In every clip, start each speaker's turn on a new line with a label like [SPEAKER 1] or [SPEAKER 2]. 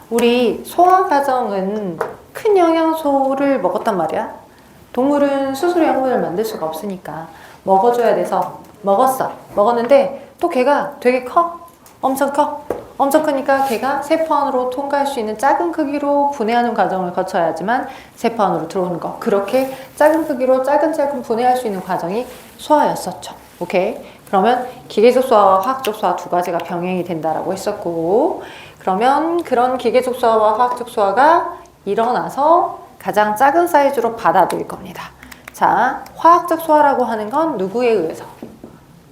[SPEAKER 1] 우리 소화 과정은 큰 영양소를 먹었단 말이야. 동물은 스스로養분을 만들 수가 없으니까 먹어줘야 돼서 먹었는데 또 걔가 되게 커. 엄청 크니까 걔가 세포 안으로 통과할 수 있는 작은 크기로 분해하는 과정을 거쳐야지만 세포 안으로 들어오는 거. 그렇게 작은 크기로 짜근짜근 분해할 수 있는 과정이 소화였었죠. 오케이? 그러면 기계적 소화와 화학적 소화 두 가지가 병행이 된다라고 했었고, 그러면 그런 기계적 소화와 화학적 소화가 일어나서 가장 작은 사이즈로 받아들일 겁니다. 자, 화학적 소화라고 하는 건 누구에 의해서?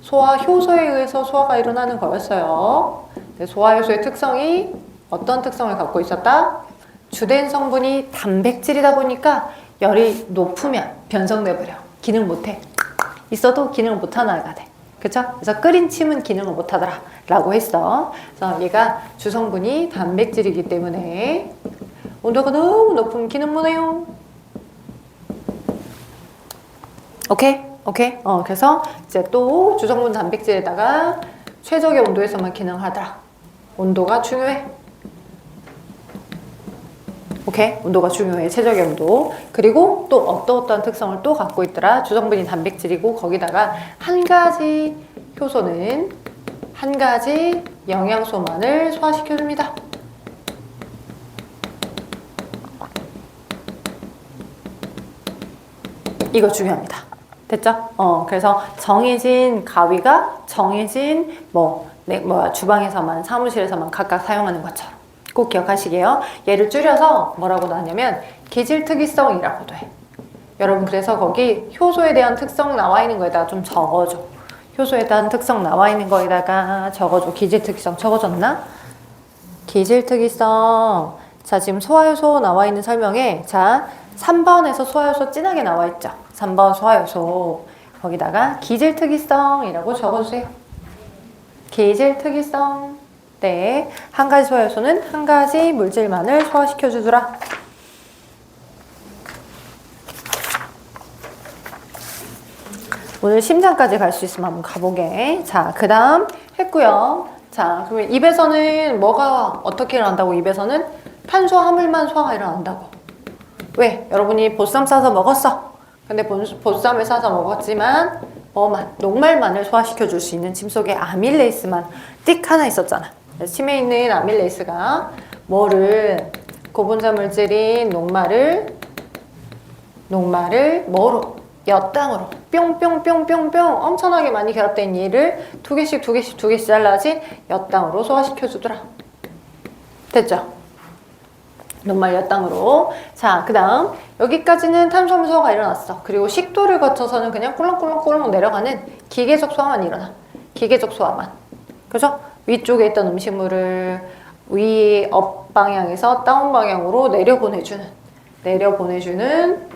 [SPEAKER 1] 소화 효소에 의해서 소화가 일어나는 거였어요. 소화 효소의 특성이 어떤 특성을 갖고 있었다? 주된 성분이 단백질이다 보니까 열이 높으면 변성돼 버려. 기능 못해. 있어도 기능을 못하나가 돼. 그쵸? 그래서 끓인 침은 기능을 못하더라 라고 했어. 그래서 얘가 주성분이 단백질이기 때문에 온도가 너무 높으면 기능 못해요. 오케이? 그래서 이제 또 주성분 단백질에다가 최적의 온도에서만 기능하더라. 온도가 중요해. 오케이? 온도가 중요해. 최적의 온도. 그리고 또 어떠한 특성을 또 갖고 있더라. 주성분이 단백질이고 거기다가 한 가지 효소는 한 가지 영양소만을 소화시켜줍니다. 이거 중요합니다. 됐죠? 그래서 정해진 가위가 정해진 주방에서만 사무실에서만 각각 사용하는 것처럼 꼭 기억하시게요. 얘를 줄여서 뭐라고 나왔냐면 기질특이성이라고도 해. 여러분 그래서 거기 효소에 대한 특성 나와 있는 거에다가 좀 적어줘. 효소에 대한 특성 나와 있는 거에다가 적어줘. 기질특이성 적어줬나? 기질특이성. 자, 지금 소화효소 나와 있는 설명에 자 3번에서 소화효소 진하게 나와 있죠. 3번 소화효소 거기다가 기질특이성이라고 적어주세요. 기질특이성. 네, 한 가지 소화효소는 한 가지 물질만을 소화시켜주더라. 오늘 심장까지 갈 수 있으면 한번 가보게. 자, 그 다음 했고요. 자, 그러면 입에서는 뭐가 어떻게 일어난다고? 입에서는 탄수화물만 소화가 일어난다고. 왜? 여러분이 보쌈 싸서 먹었어. 근데 보쌈을 싸서 먹었지만 녹말만을 소화시켜 줄 수 있는 침 속에 아밀레이스만 띡 하나 있었잖아. 침에 있는 아밀레이스가 고분자 물질인 녹말을 뭐로? 엿당으로 뿅뿅뿅뿅뿅 엄청나게 많이 결합된 얘를 두 개씩 잘라지 엿당으로 소화시켜 주더라. 됐죠? 녹말 엿당으로. 자, 그 다음 여기까지는 탄수화물 소화가 일어났어. 그리고 식도를 거쳐서는 그냥 꿀렁꿀렁 내려가는 기계적 소화만 일어나. 기계적 소화만. 그죠? 위쪽에 있던 음식물을 위 업 방향에서 다운 방향으로 내려보내주는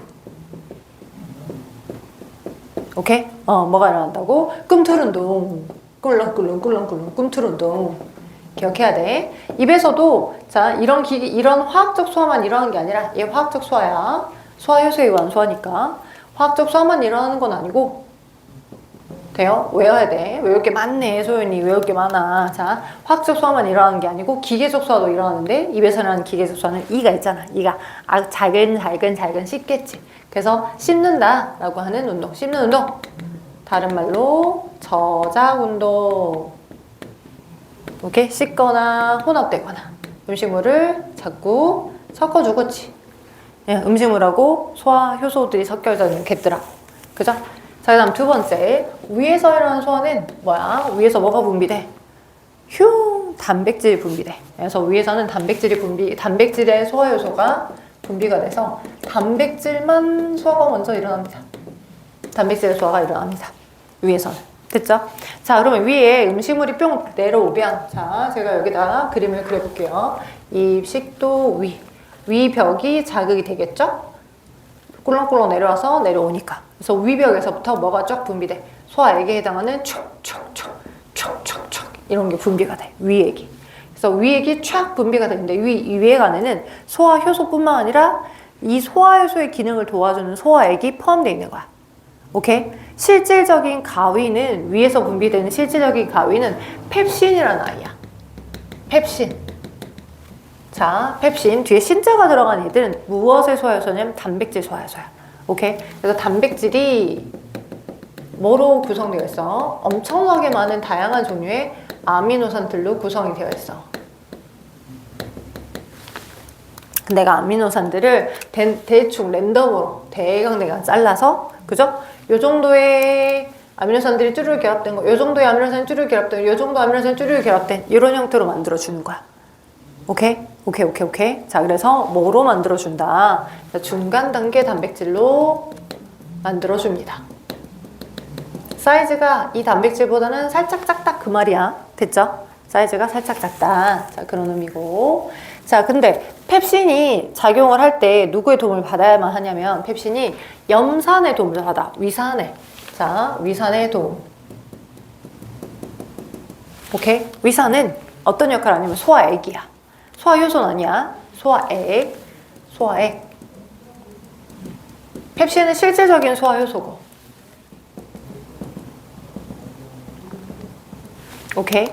[SPEAKER 1] 오케이? 뭐가 일어난다고? 꿈틀운동. 꿀렁꿀렁 꿈틀운동. 기억해야 돼. 입에서도 자 이런 화학적 소화만 일어나는 게 아니라 얘 화학적 소화야. 소화효소에 의한 소화니까 화학적 소화만 일어나는 건 아니고 돼요? 외워야 돼. 외울 게 많네. 소연이 외울 게 많아. 자, 화학적 소화만 일어나는 게 아니고 기계적 소화도 일어나는데 입에서 일어나는 기계적 소화는 이가 있잖아. 이가 잘근 씹겠지. 그래서 씹는다 라고 하는 운동. 씹는 운동. 다른 말로 저작 운동. 오케이? 씻거나 혼합되거나 음식물을 자꾸 섞어주겠지. 예, 음식물하고 소화 효소들이 섞여져 있겠더라. 그죠? 자, 그 다음 두 번째. 위에서 일어나는 소화는 뭐야? 위에서 뭐가 분비돼? 단백질이 분비돼. 그래서 위에서는 단백질의 소화 효소가 분비가 돼서 단백질만 소화가 먼저 일어납니다. 단백질의 소화가 일어납니다. 위에서는. 됐죠? 자, 그러면 위에 음식물이 뿅 내려오면, 자, 제가 여기다가 그림을 그려볼게요. 이 식도 위 벽이 자극이 되겠죠? 꿀렁꿀렁 내려오니까. 그래서 위벽에서부터 뭐가 쫙 분비돼. 소화액에 해당하는 촉촉촉 이런 게 분비가 돼. 위액이. 그래서 위액이 쫙 분비가 되는데 위액 안에는 소화 효소뿐만 아니라 이 소화 효소의 기능을 도와주는 소화액이 포함되어 있는 거야. 오케이? 실질적인 가위는 위에서 분비되는 실질적인 가위는 펩신이라는 아이야. 펩신. 자, 펩신 뒤에 신자가 들어간 애들은 무엇을 소화효소냐면 단백질 소화효소야. 오케이? 그래서 단백질이 뭐로 구성되어 있어? 엄청나게 많은 다양한 종류의 아미노산들로 구성이 되어 있어. 내가 아미노산들을 대충 랜덤으로 대강 잘라서, 그죠? 요 정도의 아미노산들이 쭈르륵 결합된 거, 요 정도의 아미노산이 쭈르륵 결합된 거, 요 정도 아미노산이 쭈르륵 결합된 이런 형태로 만들어주는 거야. 오케이? 오케이. 자, 그래서 뭐로 만들어준다? 중간 단계 단백질로 만들어줍니다. 사이즈가 이 단백질보다는 살짝 작다 그 말이야. 됐죠? 사이즈가 살짝 작다. 자, 그런 의미고. 자, 근데 펩신이 작용을 할 때 누구의 도움을 받아야만 하냐면 펩신이 염산의 도움을 받아. 위산의. 자, 위산의 도움. 오케이? 위산은 어떤 역할을 하냐면 소화액이야. 소화효소는 아니야. 소화액. 펩신은 실질적인 소화효소고. 오케이.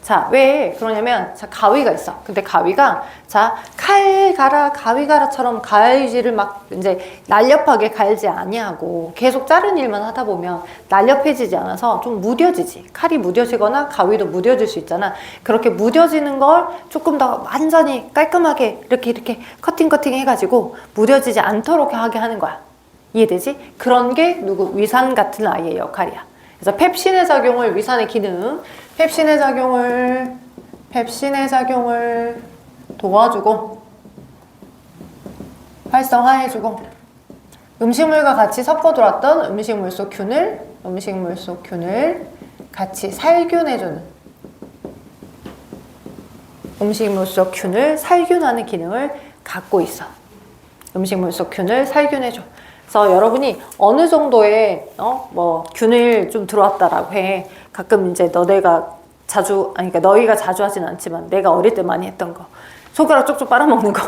[SPEAKER 1] 자, 왜 그러냐면, 자, 가위가 있어. 근데 가위가, 자, 칼 갈아, 가위 갈아처럼 가위질을 막 이제 날렵하게 갈지 아니하고 계속 자른 일만 하다 보면 날렵해지지 않아서 좀 무뎌지지. 칼이 무뎌지거나 가위도 무뎌질 수 있잖아. 그렇게 무뎌지는 걸 조금 더 완전히 깔끔하게 이렇게 커팅 해가지고 무뎌지지 않도록 하게 하는 거야. 이해되지? 그런 게 위산 같은 아이의 역할이야. 그래서 펩신의 작용을, 위산의 기능, 펩신의 작용을 도와주고 활성화해주고 음식물과 같이 섞어 들어왔던 음식물 속 균을 같이 살균해주는, 음식물 속 균을 살균하는 기능을 갖고 있어. 음식물 속 균을 살균해줘. 그래서 여러분이 어느 정도의 균을 좀 들어왔다라고 해. 가끔 이제 너희가 자주 하진 않지만 내가 어릴 때 많이 했던 거, 손가락 쪽쪽 빨아먹는 거.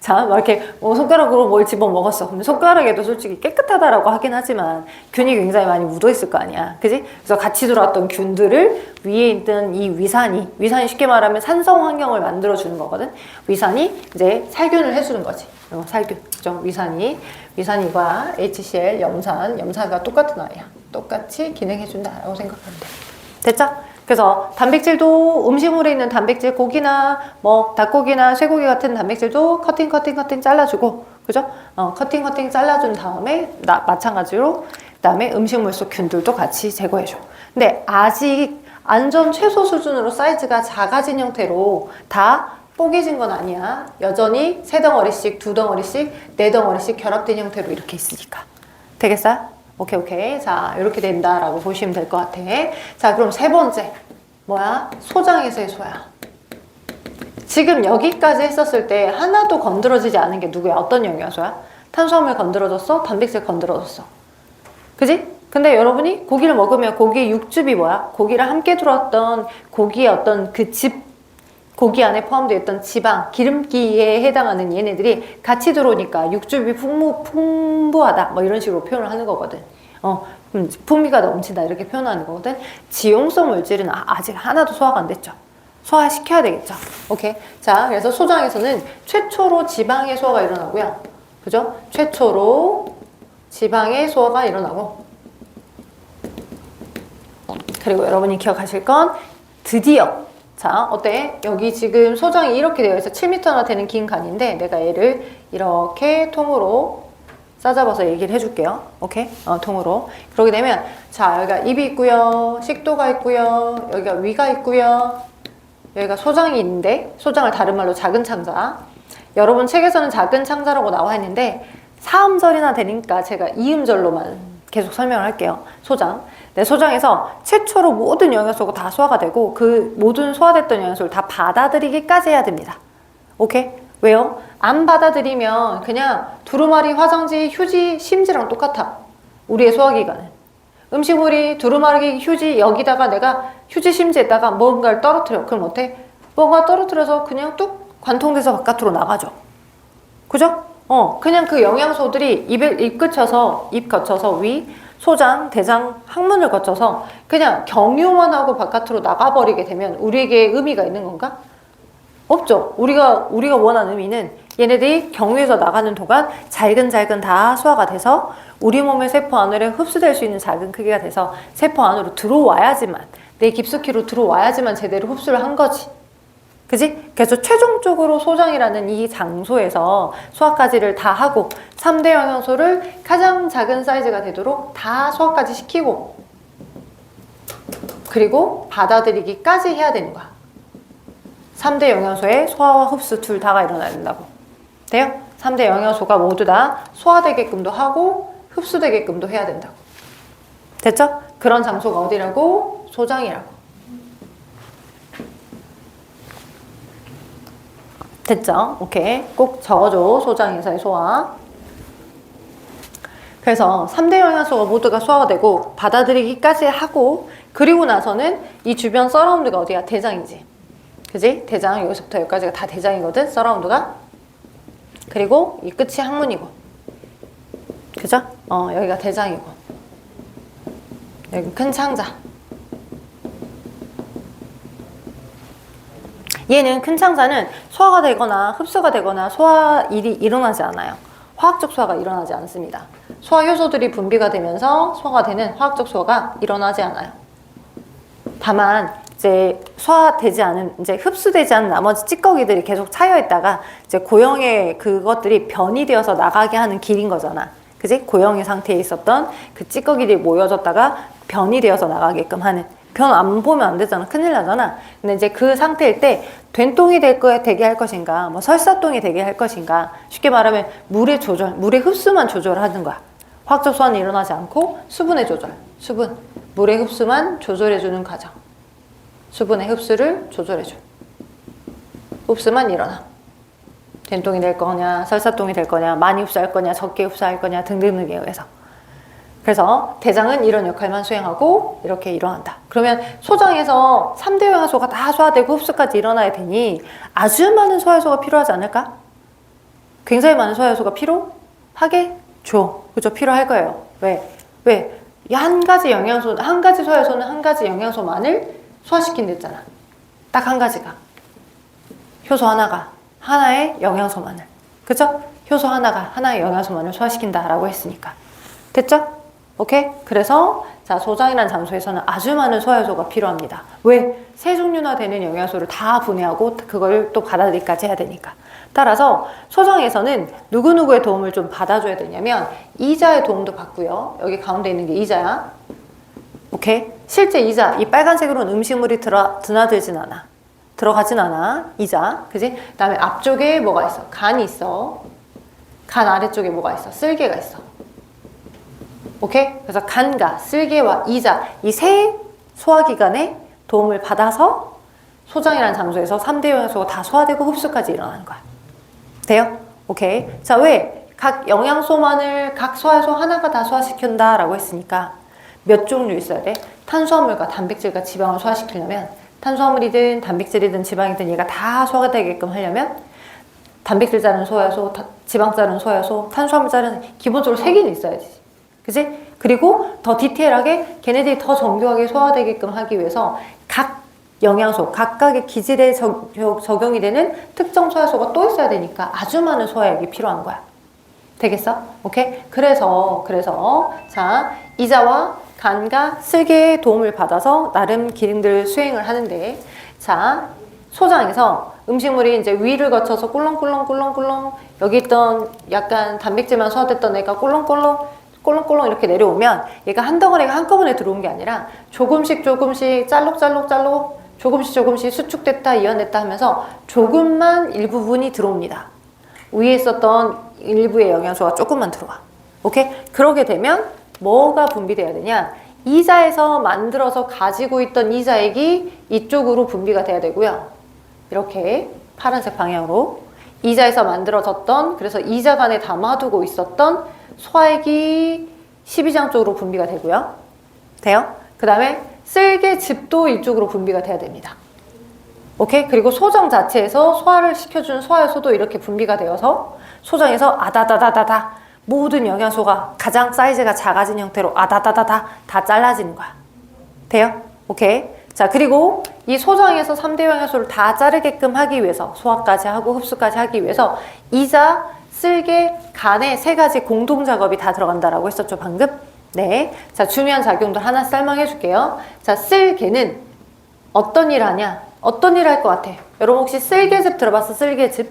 [SPEAKER 1] 자, 막 이렇게 손가락으로 뭘 집어 먹었어. 근데 손가락에도 솔직히 깨끗하다라고 하긴 하지만 균이 굉장히 많이 묻어 있을 거 아니야. 그지? 그래서 같이 들어왔던 균들을 위에 있던 이 위산이 쉽게 말하면 산성 환경을 만들어 주는 거거든. 위산이 이제 살균을 해주는 거지. 살균. 그죠? 위산이과 HCl, 염산과 똑같은 아이야. 똑같이 기능해준다라고 생각하면 돼. 됐죠? 그래서 단백질도 음식물에 있는 단백질, 고기나 닭고기나 쇠고기 같은 단백질도 커팅 잘라주고, 그죠? 커팅 잘라준 다음에 마찬가지로 그다음에 음식물 속 균들도 같이 제거해줘. 근데 아직 안전 최소 수준으로 사이즈가 작아진 형태로 다 뽀개진 건 아니야. 여전히 3덩어리씩, 2덩어리씩, 4덩어리씩 결합된 형태로 이렇게 있으니까. 되겠어요? 오케이. 자, 이렇게 된다라고 보시면 될 것 같아. 자, 그럼 세 번째. 뭐야? 소장에서의 소야. 지금 여기까지 했었을 때 하나도 건드려지지 않은 게 누구야? 어떤 영양소야? 탄수화물 건드려졌어? 단백질 건드려졌어. 그지? 근데 여러분이 고기를 먹으면 고기의 육즙이 뭐야? 고기랑 함께 들어왔던 고기의 어떤 고기 안에 포함되어 있던 지방, 기름기에 해당하는 얘네들이 같이 들어오니까 육즙이 풍부하다. 이런 식으로 표현을 하는 거거든. 풍미가 넘친다. 이렇게 표현하는 거거든. 지용성 물질은 아직 하나도 소화가 안 됐죠. 소화시켜야 되겠죠. 오케이. 자, 그래서 소장에서는 최초로 지방의 소화가 일어나고요. 그죠? 최초로 지방의 소화가 일어나고. 그리고 여러분이 기억하실 건 드디어, 자, 어때? 여기 지금 소장이 이렇게 되어 있어. 7m나 되는 긴 간인데 내가 얘를 이렇게 통으로 싸잡아서 얘기를 해줄게요. 오케이? 통으로. 그러게 되면, 자, 여기가 입이 있고요. 식도가 있고요. 여기가 위가 있고요. 여기가 소장이 있는데, 소장을 다른 말로 작은 창자. 여러분 책에서는 작은 창자라고 나와 있는데, 사음절이나 되니까 제가 이음절로만 계속 설명을 할게요. 소장. 네, 소장에서 최초로 모든 영양소가 다 소화가 되고 그 모든 소화됐던 영양소를 다 받아들이기까지 해야 됩니다. 오케이? 왜요? 안 받아들이면 그냥 두루마리, 화장지, 휴지, 심지랑 똑같아. 우리의 소화기관은. 음식물이 두루마리, 휴지 여기다가 내가 휴지, 심지에다가 뭔가를 떨어뜨려. 그럼 어때? 뭔가 떨어뜨려서 그냥 뚝 관통돼서 바깥으로 나가죠. 그죠? 그냥 그 영양소들이 입 거쳐서 위, 소장, 대장, 항문을 거쳐서 그냥 경유만 하고 바깥으로 나가버리게 되면 우리에게 의미가 있는 건가? 없죠. 우리가 원하는 의미는 얘네들이 경유해서 나가는 동안 잘근잘근 다 소화가 돼서 우리 몸의 세포 안으로 흡수될 수 있는 작은 크기가 돼서 세포 안으로 들어와야지만, 내 깊숙이로 들어와야지만 제대로 흡수를 한 거지. 그지? 그래서 최종적으로 소장이라는 이 장소에서 소화까지를 다 하고 3대 영양소를 가장 작은 사이즈가 되도록 다 소화까지 시키고, 그리고 받아들이기까지 해야 되는 거야. 3대 영양소의 소화와 흡수 둘 다가 일어나야 된다고. 돼요? 3대 영양소가 모두 다 소화되게끔도 하고 흡수되게끔도 해야 된다고. 됐죠? 그런 장소가 어디라고? 소장이라고. 됐죠? 오케이. 꼭 적어줘. 소장에서의 소화. 그래서 3대 영양소가 모두가 소화가 되고 받아들이기까지 하고, 그리고 나서는 이 주변 서라운드가 어디야? 대장이지. 그지? 대장, 여기서부터 여기까지가 다 대장이거든, 서라운드가. 그리고 이 끝이 항문이고. 그죠? 여기가 대장이고. 여기 큰 창자. 얘는 큰 창자는 소화가 되거나 흡수가 되거나 소화 일이 일어나지 않아요. 화학적 소화가 일어나지 않습니다. 소화 효소들이 분비가 되면서 소화가 되는 화학적 소화가 일어나지 않아요. 다만 이제 소화되지 않은, 이제 흡수되지 않은 나머지 찌꺼기들이 계속 차여 있다가 이제 고형의 그것들이 변이 되어서 나가게 하는 길인 거잖아. 그지? 고형의 상태에 있었던 그 찌꺼기들이 모여졌다가 변이 되어서 나가게끔 하는. 변 안 보면 안 되잖아. 큰일 나잖아. 근데 이제 그 상태일 때 된똥이 되게 할 것인가, 뭐 설사똥이 되게 할 것인가. 쉽게 말하면 물의 조절, 물의 흡수만 조절하는 거야. 화학적 소화는 일어나지 않고 수분의 조절, 물의 흡수만 조절해주는 과정. 수분의 흡수를 조절해줘. 흡수만 일어나. 된똥이 될 거냐, 설사똥이 될 거냐, 많이 흡수할 거냐, 적게 흡수할 거냐 등등등에 의해서. 그래서 대장은 이런 역할만 수행하고 이렇게 일어난다. 그러면 소장에서 3대 영양소가 다 소화되고 흡수까지 일어나야 되니 아주 많은 소화효소가 필요하지 않을까? 굉장히 많은 소화효소가 필요하겠죠. 그죠? 필요할 거예요. 왜? 한 가지 영양소, 한 가지 소화효소는 한 가지 영양소만을 소화시킨댔잖아. 딱 한 가지가. 효소 하나가 하나의 영양소만을. 그죠? 효소 하나가 하나의 영양소만을 소화시킨다라고 했으니까. 됐죠? 오케이? 그래서 자, 소장이라는 장소에서는 아주 많은 소화효소가 필요합니다. 왜? 세 종류나 되는 영양소를 다 분해하고 그걸 또 받아들이기까지 해야 되니까. 따라서 소장에서는 누구누구의 도움을 좀 받아줘야 되냐면 이자의 도움도 받고요. 여기 가운데 있는 게 이자야. 오케이? 실제 이자, 이 빨간색으로는 음식물이 드나들진 않아. 들어가진 않아. 이자. 그지? 그 다음에 앞쪽에 뭐가 있어? 간이 있어. 간 아래쪽에 뭐가 있어? 쓸개가 있어. 오케이? 그래서 간과 쓸개와 이자, 이 세 소화기관의 도움을 받아서 소장이라는 장소에서 3대 영양소가 다 소화되고 흡수까지 일어나는 거야. 돼요? 오케이. 자, 왜? 각 영양소만을 각 소화효소 하나가 다 소화시킨다 라고 했으니까 몇 종류 있어야 돼? 탄수화물과 단백질과 지방을 소화시키려면, 탄수화물이든 단백질이든 지방이든 얘가 다 소화가 되게끔 하려면 단백질 자른 소화효소, 지방 자른 소화효소, 탄수화물 자른, 기본적으로 3개는 있어야지. 그치? 그리고 더 디테일하게 걔네들이 더 정교하게 소화되게끔 하기 위해서 각 영양소, 각각의 기질에 적용이 되는 특정 소화효소가 또 있어야 되니까 아주 많은 소화액이 필요한 거야. 되겠어? 오케이? 그래서 자, 이자와 간과 쓸개의 도움을 받아서 나름 기능들을 수행을 하는데, 자, 소장에서 음식물이 이제 위를 거쳐서 꿀렁꿀렁 여기 있던 약간 단백질만 소화됐던 애가 꿀렁꿀렁 이렇게 내려오면 얘가 한 덩어리가 한꺼번에 들어온 게 아니라 조금씩 짤록짤록 조금씩 수축됐다 이완됐다 하면서 조금만 일부분이 들어옵니다. 위에 있었던 일부의 영양소가 조금만 들어와. 오케이? 그러게 되면 뭐가 분비돼야 되냐? 이자에서 만들어서 가지고 있던 이자액이 이쪽으로 분비가 돼야 되고요. 이렇게 파란색 방향으로 이자에서 만들어졌던, 그래서 이자간에 담아두고 있었던 소화액이 12장 쪽으로 분비가 되고요. 돼요? 그 다음에 쓸개즙도 이쪽으로 분비가 돼야 됩니다. 오케이? 그리고 소장 자체에서 소화를 시켜주는 소화효소도 이렇게 분비가 되어서 소장에서 아다다다다다 모든 영양소가 가장 사이즈가 작아진 형태로 아다다다다 다 잘라지는 거야. 돼요? 오케이? 자, 그리고 이 소장에서 3대 영양소를 다 자르게끔 하기 위해서, 소화까지 하고 흡수까지 하기 위해서 이자, 쓸개, 간의 세 가지 공동 작업이 다 들어간다라고 했었죠, 방금? 네. 자, 중요한 작용들 하나 설명해 줄게요. 자, 쓸개는 어떤 일 하냐? 어떤 일 할 것 같아? 여러분 혹시 쓸개즙 들어봤어? 쓸개즙?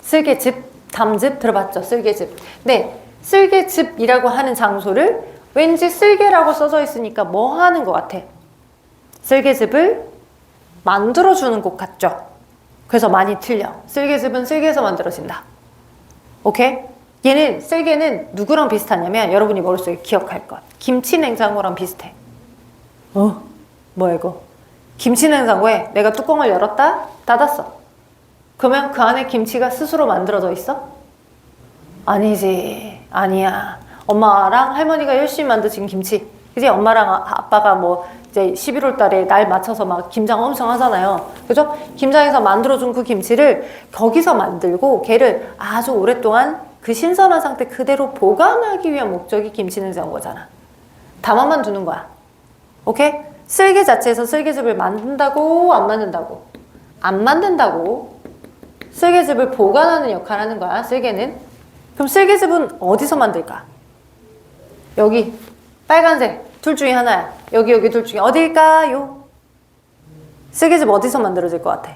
[SPEAKER 1] 쓸개즙, 담즙 들어봤죠? 쓸개즙. 네. 쓸개즙이라고 하는 장소를 왠지 쓸개라고 써져 있으니까 뭐 하는 것 같아? 쓸개즙을 만들어주는 곳 같죠? 그래서 많이 틀려. 쓸개즙은 쓸개에서 만들어진다. 오케이? 얘는, 쓸개는 누구랑 비슷하냐면 여러분이 머릿속에 기억할 것. 김치 냉장고랑 비슷해. 뭐야 이거? 김치 냉장고에 내가 뚜껑을 열었다, 닫았어. 그러면 그 안에 김치가 스스로 만들어져 있어? 아니지. 아니야. 엄마랑 할머니가 열심히 만드신 김치. 그지? 엄마랑 아빠가 뭐 이제 11월 달에 날 맞춰서 막 김장 엄청 하잖아요. 그죠? 김장에서 만들어준 그 김치를 거기서 만들고 걔를 아주 오랫동안 그 신선한 상태 그대로 보관하기 위한 목적이 김치 냉장고잖아. 담아만 두는 거야. 오케이? 쓸개 자체에서 쓸개즙을 만든다고 안 만든다고? 안 만든다고. 쓸개즙을 보관하는 역할을 하는 거야, 쓸개는. 그럼 쓸개즙은 어디서 만들까? 여기 빨간색 둘 중에 하나야. 여기 둘 중에 어딜까요? 쓸개즙 어디서 만들어질 것 같아?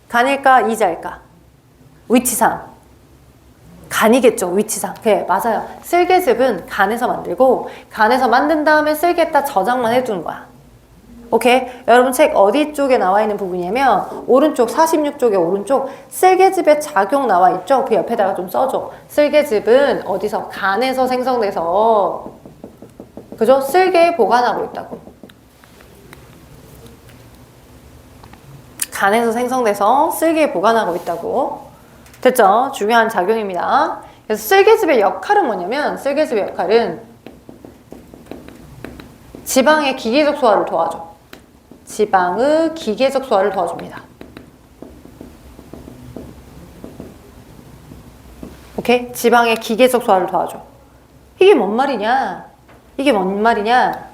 [SPEAKER 1] 간일까? 이자일까? 위치상 간이겠죠. 위치상. 그래, 맞아요. 쓸개즙은 간에서 만들고 간에서 만든 다음에 쓸개에다 저장만 해두는 거야. 오케이? 여러분 책 어디 쪽에 나와 있는 부분이냐면 오른쪽 46쪽에 오른쪽 쓸개즙의 작용 나와 있죠? 그 옆에다가 좀 써줘. 쓸개즙은 어디서? 간에서 생성돼서 그죠? 쓸개에 보관하고 있다고. 간에서 생성돼서 쓸개에 보관하고 있다고. 됐죠? 중요한 작용입니다. 그래서 쓸개즙의 역할은 뭐냐면 쓸개즙의 역할은 지방의 기계적 소화를 도와줘. 지방의 기계적 소화를 도와줍니다. 오케이? 지방의 기계적 소화를 도와줘. 이게 뭔 말이냐? 이게 뭔 말이냐?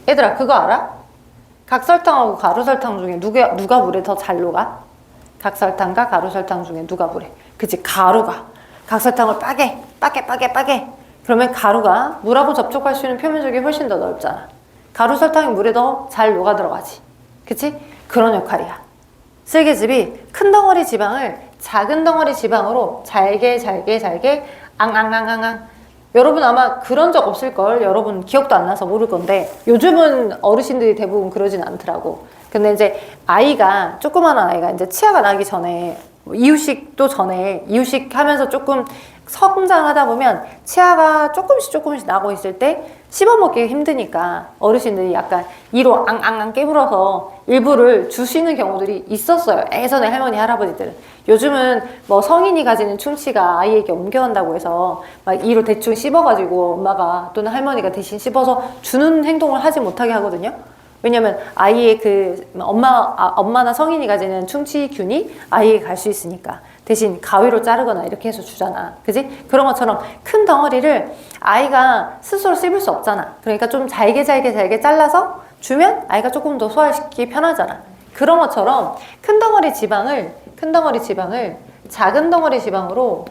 [SPEAKER 1] 얘들아 그거 알아? 각설탕하고 가루설탕 중에 누가 물에 더 잘 녹아? 각설탕과 가루설탕 중에 누가 물에? 그치, 가루가. 각설탕을 빠게. 그러면 가루가 물하고 접촉할 수 있는 표면적이 훨씬 더 넓잖아. 가루설탕이 물에 더 잘 녹아 들어가지. 그치? 그런 역할이야. 쓸개즙이 큰 덩어리 지방을 작은 덩어리 지방으로 잘게 앙. 여러분 아마 그런 적 없을걸. 여러분 기억도 안 나서 모를 건데 요즘은 어르신들이 대부분 그러진 않더라고. 근데 이제 아이가, 조그마한 아이가 이제 치아가 나기 전에 이유식도 전에 이유식 하면서 조금 성장하다 보면 치아가 조금씩 나고 있을 때 씹어먹기 힘드니까 어르신들이 약간 이로 앙 깨물어서 일부를 주시는 경우들이 있었어요. 예전에 할머니 할아버지들은. 요즘은 뭐 성인이 가지는 충치가 아이에게 옮겨간다고 해서 막 이로 대충 씹어가지고 엄마가 또는 할머니가 대신 씹어서 주는 행동을 하지 못하게 하거든요. 왜냐면 아이의 그 엄마나 성인이 가지는 충치균이 아이에게 갈 수 있으니까 대신 가위로 자르거나 이렇게 해서 주잖아. 그지? 그런 것처럼 큰 덩어리를 아이가 스스로 씹을 수 없잖아. 그러니까 좀 잘게 잘라서 주면 아이가 조금 더 소화시키기 편하잖아. 그런 것처럼 큰 덩어리 지방을 작은 덩어리 지방으로,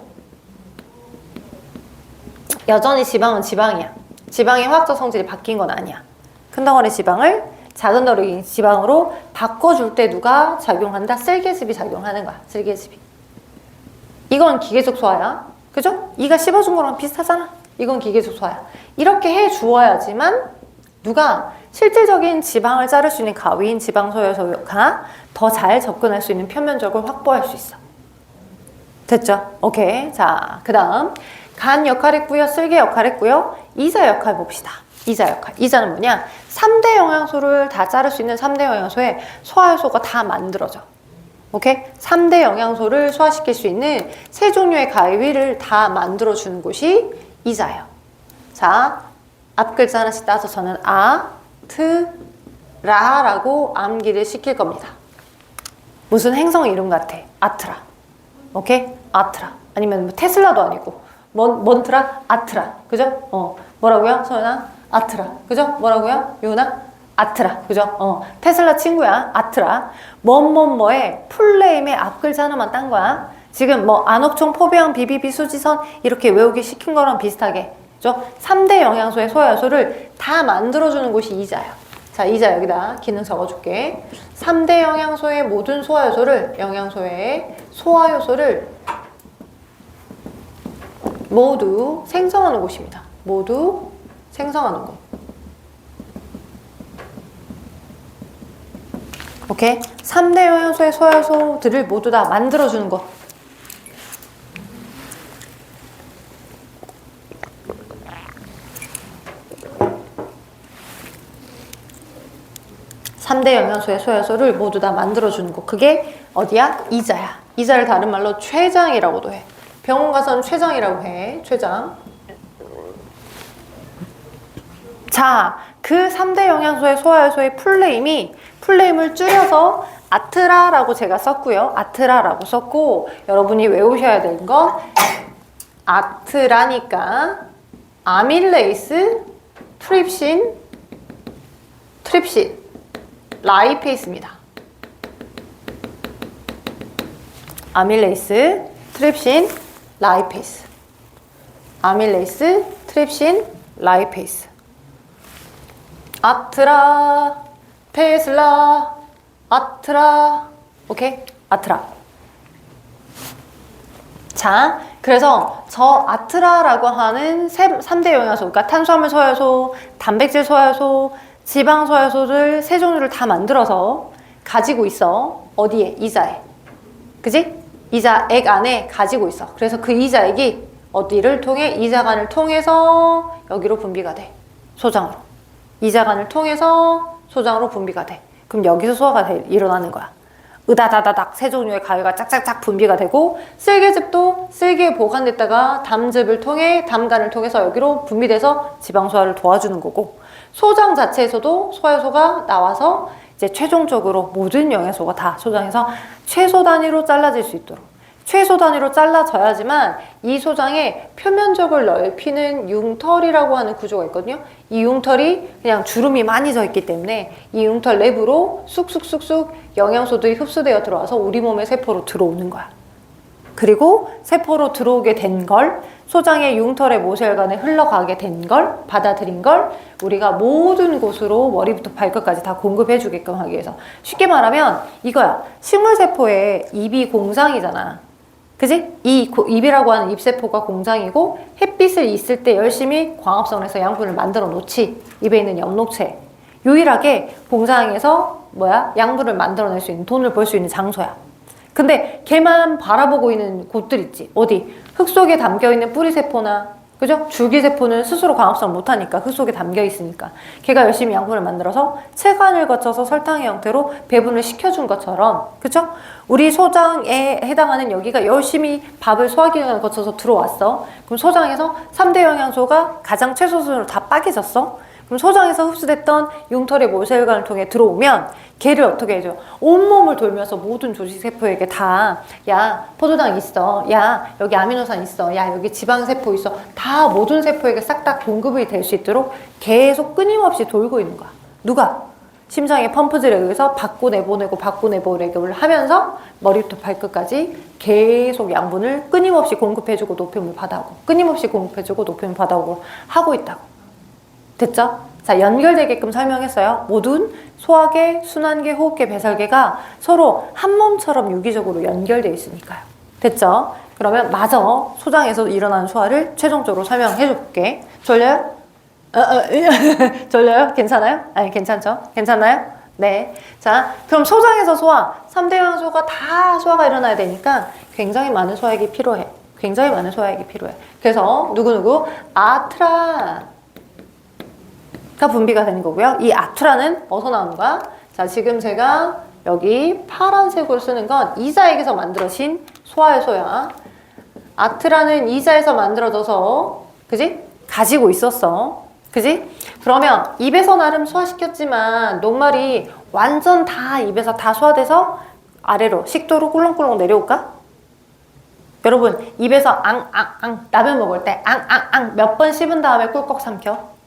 [SPEAKER 1] 여전히 지방은 지방이야. 지방의 화학적 성질이 바뀐 건 아니야. 큰 덩어리 지방을 작은 덩어리 지방으로 바꿔줄 때 누가 작용한다? 쓸개즙이 작용하는 거야. 쓸개즙이. 이건 기계적 소화야. 그죠? 이가 씹어준 거랑 비슷하잖아. 이건 기계적 소화야. 이렇게 해 주어야지만 누가 실질적인 지방을 자를 수 있는 가위인 지방소열소가 더 잘 접근할 수 있는 표면적을 확보할 수 있어. 됐죠? 오케이. 자, 그 다음 간 역할 했고요. 쓸개 역할 했고요. 이자 역할 봅시다. 이자 역할. 이자는 뭐냐? 3대 영양소를 다 자를 수 있는 3대 영양소에 소화효소가 다 만들어져. 오케이? 3대 영양소를 소화시킬 수 있는 세 종류의 가위를 다 만들어주는 곳이 이자예요. 자, 앞글자 하나씩 따서 저는 라라고 암기를 시킬 겁니다. 무슨 행성 이름 같아. 아트라. 오케이? 아트라. 아니면 뭐 테슬라도 아니고. 몬트라? 아트라. 그죠? 뭐라고요? 소연아? 아트라. 그죠? 뭐라고요? 유나? 아트라. 그죠? 테슬라 친구야. 아트라. 뭐뭐뭐의 풀네임의 앞글자 하나만 딴 거야. 지금 뭐 안옥총, 포배형, 비비비, 수지선 이렇게 외우기 시킨 거랑 비슷하게. 그죠? 3대 영양소의 소화효소를 다 만들어주는 곳이 이자야. 자, 이자 여기다 기능 적어줄게. 3대 영양소의 모든 영양소의 소화효소를 모두 생성하는 곳입니다. 모두 생성하는 곳. 오케이? 3대 영양소의 소화효소들을 모두 다 만들어주는 것. 삼 대 영양소의 소화효소를 모두 다 만들어주는 것. 그게 어디야? 이자야. 이자를 다른 말로 췌장이라고도 해. 병원 가서는 췌장이라고 해. 췌장. 자, 그 3대 영양소의 소화효소의 풀네임을 줄여서 아트라라고 제가 썼고요. 아트라라고 썼고, 여러분이 외우셔야 되는 건 아트라니까 아밀레이스, 트립신, 라이페이스입니다. 아밀레이스, 트립신, 라이페이스. 아밀레이스, 트립신, 라이페이스. 아트라, 테슬라, 아트라. 오케이? 아트라. 자, 그래서 저 아트라라고 하는 3대 영양소, 그러니까 탄수화물 소화효소, 단백질 소화효소, 지방 소화효소를 세 종류를 다 만들어서 가지고 있어. 어디에? 이자에. 그지? 이자액 안에 가지고 있어. 그래서 그 이자액이 어디를 통해? 이자관을 통해서 여기로 분비가 돼. 소장으로. 이자관을 통해서 소장으로 분비가 돼. 그럼 여기서 소화가 일어나는 거야. 으다다다닥 세 종류의 가위가 짝짝짝 분비가 되고, 쓸개즙도 쓸개에 보관됐다가 담즙을 통해 담간을 통해서 여기로 분비돼서 지방 소화를 도와주는 거고, 소장 자체에서도 소화효소가 나와서 이제 최종적으로 모든 영양소가 다 소장에서 최소 단위로 잘라질 수 있도록, 최소 단위로 잘라져야지만 이 소장의 표면적을 넓히는 융털이라고 하는 구조가 있거든요. 이 융털이 그냥 주름이 많이 져 있기 때문에 이 융털 내부로 쑥쑥쑥쑥 영양소들이 흡수되어 들어와서 우리 몸의 세포로 들어오는 거야. 그리고 세포로 들어오게 된 걸, 소장의 융털의 모세혈관에 흘러가게 된 걸, 받아들인 걸 우리가 모든 곳으로 머리부터 발끝까지 다 공급해 주게끔 하기 위해서. 쉽게 말하면 이거야. 식물세포의 입이 공장이잖아. 그지? 이 입이라고 하는 입세포가 공장이고, 햇빛을 있을 때 열심히 광합성에서 양분을 만들어 놓지. 입에 있는 엽록체. 유일하게 공장에서 양분을 만들어낼 수 있는, 돈을 벌 수 있는 장소야. 근데 걔만 바라보고 있는 곳들 있지. 어디? 흙 속에 담겨있는 뿌리세포나, 그죠? 줄기세포는 스스로 광합성 못하니까, 흙 속에 담겨 있으니까 걔가 열심히 양분을 만들어서 체관을 거쳐서 설탕의 형태로 배분을 시켜준 것처럼, 그죠? 우리 소장에 해당하는 여기가 열심히 밥을 소화기관을 거쳐서 들어왔어. 그럼 소장에서 3대 영양소가 가장 최소순으로 다 빠개졌어. 그럼 소장에서 흡수됐던 융털의 모세혈관을 통해 들어오면 걔를 어떻게 해줘? 온몸을 돌면서 모든 조직세포에게 다, 야, 포도당 있어. 야, 여기 아미노산 있어. 야, 여기 지방세포 있어. 다 모든 세포에게 싹 다 공급이 될 수 있도록 계속 끊임없이 돌고 있는 거야. 누가? 심장의 펌프질에 의해서 받고 내보내고 하면서 머리부터 발끝까지 계속 양분을 끊임없이 공급해주고 높임을 받아오고, 끊임없이 공급해주고 높임을 받아오고 하고 있다고. 됐죠? 자, 연결되게끔 설명했어요. 모든 소화계, 순환계, 호흡계, 배설계가 서로 한 몸처럼 유기적으로 연결되어 있으니까요. 됐죠? 그러면 마저 소장에서 일어나는 소화를 최종적으로 설명해 줄게. 졸려요? 졸려요? 괜찮아요? 아니, 괜찮죠? 괜찮나요? 네. 자, 그럼 소장에서 소화, 3대 영양소가 다 소화가 일어나야 되니까 굉장히 많은 소화액이 필요해. 굉장히 많은 소화액이 필요해. 그래서 누구누구 아트라 가 분비가 되는 거고요. 이 아트라는 어디서 나오는 거야? 자, 지금 제가 여기 파란색으로 쓰는 건 이자액에서 만들어진 소화효소야. 아트라는 이자에서 만들어져서, 그지? 가지고 있었어. 그지? 그러면 입에서 나름 소화시켰지만 녹말이 완전 다 입에서 다 소화돼서 아래로 식도로 꿀렁꿀렁 내려올까? 여러분, 입에서 라면 먹을 때 몇 번 씹은 다음에 꿀꺽 삼켜?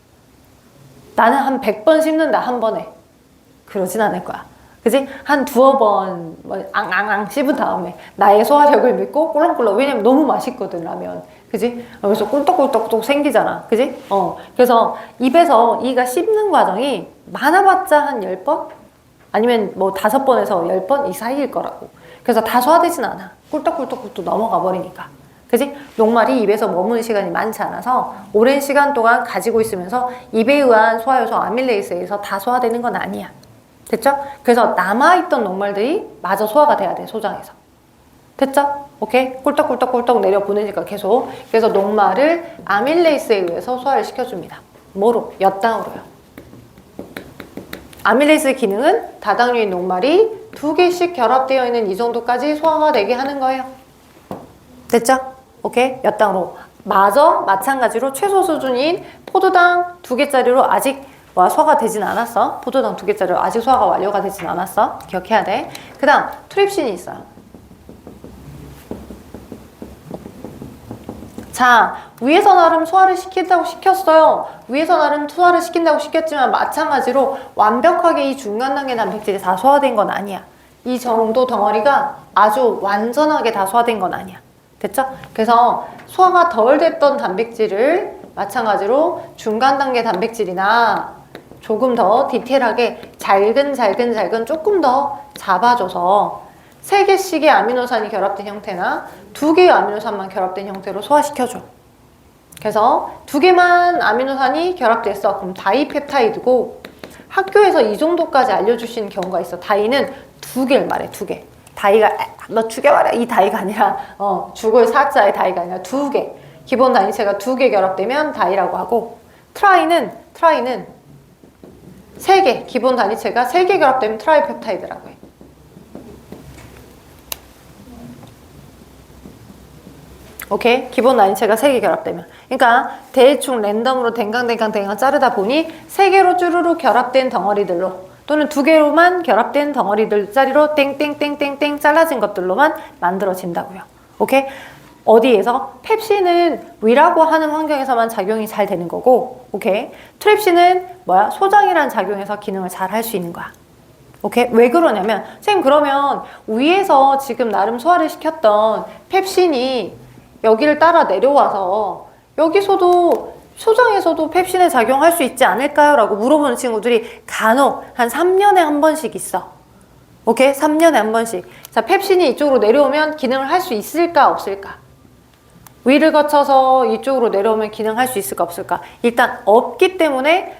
[SPEAKER 1] 나는 한 100번 씹는다, 한 번에. 그러진 않을 거야. 그지? 한 두어 번, 앙앙앙 씹은 다음에 나의 소화력을 믿고 꿀렁꿀렁. 왜냐면 너무 맛있거든, 라면. 그지? 그래서 꿀떡꿀떡 생기잖아. 그지? 그래서 입에서 이가 씹는 과정이 많아봤자 한 10번? 아니면 뭐 5번에서 10번 이 사이일 거라고. 그래서 다 소화되진 않아. 꿀떡꿀떡꿀떡 넘어가 버리니까. 그지? 녹말이 입에서 머무는 시간이 많지 않아서 오랜 시간 동안 가지고 있으면서 입에 의한 소화효소 아밀레이스에 의해서 다 소화되는 건 아니야. 됐죠? 그래서 남아있던 녹말들이 마저 소화가 돼야 돼, 소장에서. 됐죠? 오케이? 꿀떡꿀떡꿀떡 내려 보내니까 계속. 그래서 녹말을 아밀레이스에 의해서 소화를 시켜줍니다. 뭐로? 엿당으로요. 아밀레이스의 기능은 다당류인 녹말이 2개씩 결합되어 있는 이 정도까지 소화가 되게 하는 거예요. 됐죠? 오케이? 엿당으로. 마저 마찬가지로 최소 수준인 포도당 2개짜리로 아직 소화가 되진 않았어. 포도당 2개짜리로 아직 소화가 완료가 되진 않았어. 기억해야 돼. 그 다음 트립신이 있어요. 자, 위에서 나름 소화를 시킨다고 시켰어요. 위에서 나름 소화를 시킨다고 시켰지만 마찬가지로 완벽하게 이 중간 단계 단백질이 다 소화된 건 아니야. 이 정도 덩어리가 아주 완전하게 다 소화된 건 아니야. 됐죠? 그래서 소화가 덜 됐던 단백질을 마찬가지로 중간 단계 단백질이나 조금 더 디테일하게 잘근 조금 더 잡아줘서 3개씩의 아미노산이 결합된 형태나 2개의 아미노산만 결합된 형태로 소화시켜줘. 그래서 2개만 아미노산이 결합됐어. 그럼 다이펩타이드고, 학교에서 이 정도까지 알려주시는 경우가 있어. 다이는 2개를 말해, 2개. 다이가 너 죽여봐라 이 다이가 아니라 죽을 사자의 다이가 아니라 2개. 기본 단위체가 2개 결합되면 다이라고 하고, 트라이는 3개. 기본 단위체가 3개 결합되면 트라이펩타이드라고 해. 오케이? 기본 단위체가 3개 결합되면. 그러니까 대충 랜덤으로 댕강 자르다 보니 3개로 쭈루루 결합된 덩어리들로 또는 2개로만 결합된 덩어리들 짜리로 땡땡땡땡땡 잘라진 것들로만 만들어진다고요. 오케이? 어디에서? 펩신은 위라고 하는 환경에서만 작용이 잘 되는 거고, 오케이? 트립신은 소장이라는 작용에서 기능을 잘 할 수 있는 거야. 오케이? 왜 그러냐면, 선생님 그러면 위에서 지금 나름 소화를 시켰던 펩신이 여기를 따라 내려와서 여기서도 소장에서도 펩신에 작용할 수 있지 않을까요? 라고 물어보는 친구들이 간혹 한 3년에 한 번씩 있어. 오케이? 3년에 한 번씩. 자, 펩신이 이쪽으로 내려오면 기능을 할 수 있을까 없을까? 위를 거쳐서 이쪽으로 내려오면 기능할 수 있을까 없을까? 일단 없기 때문에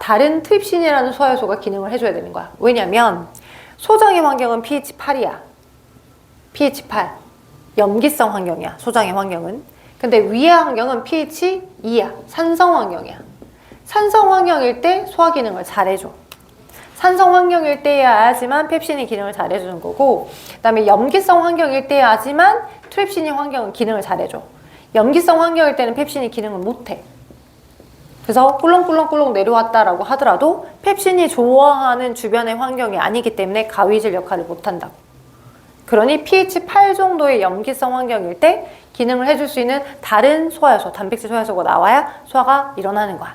[SPEAKER 1] 다른 트립신이라는 소화효소가 기능을 해줘야 되는 거야. 왜냐면 소장의 환경은 pH 8이야. pH 8. 염기성 환경이야. 소장의 환경은. 근데 위의 환경은 pH 2야. 산성 환경이야. 산성 환경일 때 소화 기능을 잘 해줘. 산성 환경일 때야지만 펩신이 기능을 잘 해주는 거고, 그 다음에 염기성 환경일 때야지만 트립신이 환경은 기능을 잘 해줘. 염기성 환경일 때는 펩신이 기능을 못해. 그래서 꿀렁꿀렁꿀렁 내려왔다라고 하더라도 펩신이 좋아하는 주변의 환경이 아니기 때문에 가위질 역할을 못한다고. 그러니 pH 8 정도의 염기성 환경일 때 기능을 해줄 수 있는 다른 소화효소, 단백질 소화효소가 나와야 소화가 일어나는 거야.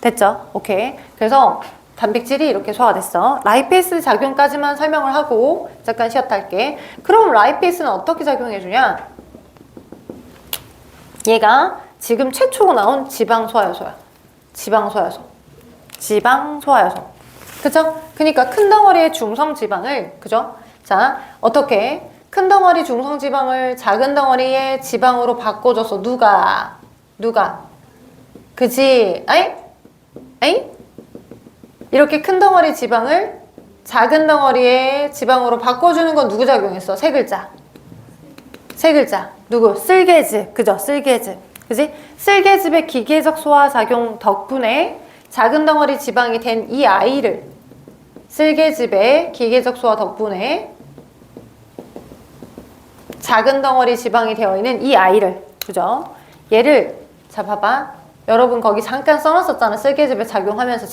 [SPEAKER 1] 됐죠? 오케이. 그래서 단백질이 이렇게 소화가 됐어. 라이페이스 작용까지만 설명을 하고 잠깐 쉬었다 할게. 그럼 라이페이스는 어떻게 작용해주냐? 얘가 지금 최초로 나온 지방 소화효소야. 지방 소화효소. 지방 소화효소. 그죠? 그러니까 큰 덩어리의 중성 지방을, 그죠? 자, 어떻게? 큰 덩어리 중성 지방을 작은 덩어리의 지방으로 바꿔줘서 누가? 그지? 아이? 이렇게 큰 덩어리 지방을 작은 덩어리의 지방으로 바꿔주는 건 누구 작용했어? 세 글자. 누구? 쓸개즙. 그죠? 쓸개즙. 그지? 쓸개즙의 기계적 소화 작용 덕분에 작은 덩어리 지방이 된 이 아이를, 쓸개즙의 기계적 소화 덕분에 작은 덩어리 지방이 되어 있는 이 아이를, 그죠? 얘를, 자 봐봐. 여러분 거기 잠깐 써놨었잖아. 쓸개즙에 작용하면서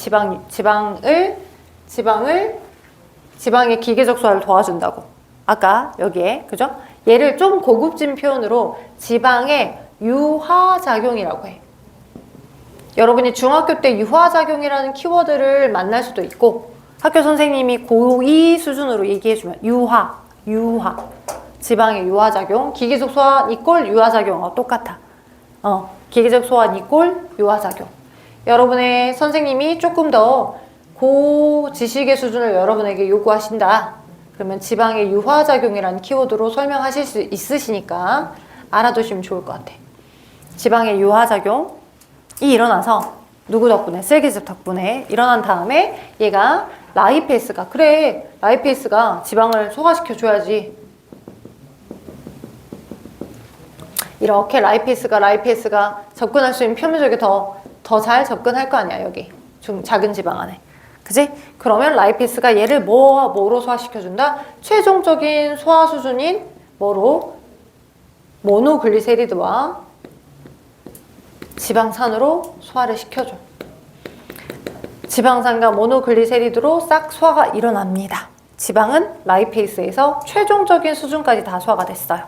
[SPEAKER 1] 지방의 기계적 소화를 도와준다고. 아까 여기에, 그죠? 얘를 좀 고급진 표현으로 지방의 유화작용이라고 해. 여러분이 중학교 때 유화작용이라는 키워드를 만날 수도 있고 학교 선생님이 고2 수준으로 얘기해주면 유화, 지방의 유화작용, 기계적 소환 이꼴 유화작용하고 똑같아. 기계적 소환 이꼴 유화작용. 여러분의 선생님이 조금 더 고지식의 수준을 여러분에게 요구하신다. 그러면 지방의 유화작용이라는 키워드로 설명하실 수 있으시니까 알아두시면 좋을 것 같아. 지방의 유화작용이 일어나서 누구 덕분에? 셀기즙 덕분에 일어난 다음에 얘가 라이페이스가 그래 라이페이스가 지방을 소화시켜줘야지. 이렇게 라이페이스가 접근할 수 있는 표면적에 더 잘 접근할 거 아니야 여기 작은 지방 안에. 그지? 그러면 라이페이스가 얘를 뭐로 소화시켜준다? 최종적인 소화 수준인 뭐로? 모노글리세리드와 지방산으로 소화를 시켜줘. 지방산과 모노글리세리드로 싹 소화가 일어납니다. 지방은 라이페이스에서 최종적인 수준까지 다 소화가 됐어요.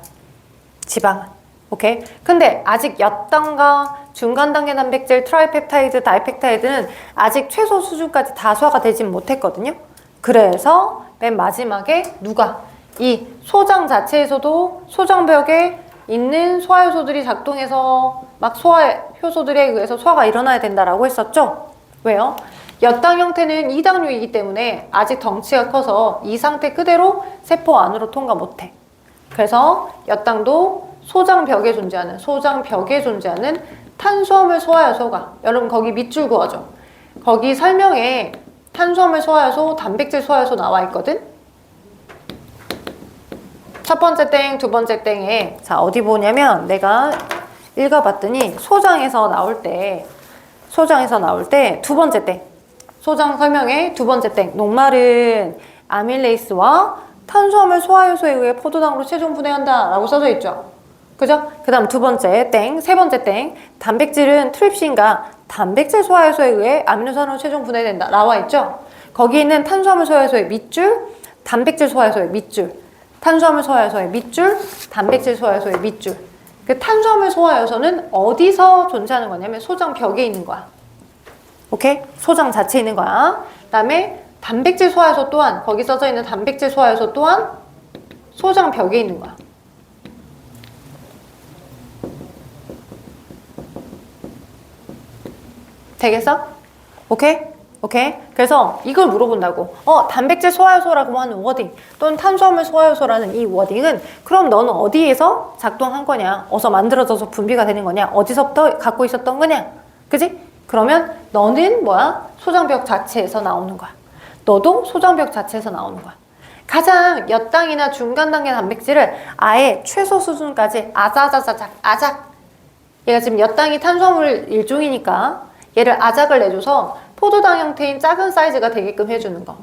[SPEAKER 1] 지방은. 오케이? 근데 아직 엿당과 중간 단계 단백질, 트라이펩타이드, 다이펩타이드는 아직 최소 수준까지 다 소화가 되진 못했거든요. 그래서 맨 마지막에 누가? 이 소장 자체에서도 소장벽에 있는 소화효소들이 작동해서 막 소화 효소들에 의해서 소화가 일어나야 된다라고 했었죠? 왜요? 엿당 형태는 이당류이기 때문에 아직 덩치가 커서 이 상태 그대로 세포 안으로 통과 못해. 그래서 엿당도 소장벽에 존재하는 탄수화물 소화효소가 여러분 거기 밑줄 그어줘. 거기 설명에 탄수화물 소화효소, 단백질 소화효소 나와 있거든? 첫 번째 땡, 두 번째 땡에 자 어디 보냐면 내가 읽어봤더니 소장에서 나올 때 두 번째 땡 소장 설명에 두 번째 땡 녹말은 아밀레이스와 탄수화물 소화효소에 의해 포도당으로 최종 분해한다 라고 써져 있죠. 그죠? 그 다음 두 번째 땡, 세 번째 땡 단백질은 트립신과 단백질 소화효소에 의해 아미노산으로 최종 분해된다 나와 있죠. 거기 있는 탄수화물 소화효소의 밑줄, 단백질 소화효소의 밑줄, 탄수화물 소화효소의 밑줄, 단백질 소화효소의 밑줄. 그 탄수화물 소화효소는 어디서 존재하는 거냐면 소장벽에 있는 거야. 오케이? 소장 자체에 있는 거야. 그 다음에 단백질 소화효소 또한 거기 써져 있는 단백질 소화효소 또한 소장벽에 있는 거야. 되겠어? 오케이? 그래서 이걸 물어본다고. 단백질 소화효소라고 하는 워딩 또는 탄수화물 소화효소라는 이 워딩은 그럼 너는 어디에서 작동한 거냐? 어디서 만들어져서 분비가 되는 거냐? 어디서부터 갖고 있었던 거냐? 그지? 그러면 너는 뭐야? 소장벽 자체에서 나오는 거야. 너도 소장벽 자체에서 나오는 거야. 가장 엿당이나 중간 단계 단백질을 아예 최소 수준까지 아작 얘가 지금 엿당이 탄수화물 일종이니까 얘를 아작을 내줘서 포도당 형태인 작은 사이즈가 되게끔 해주는 거.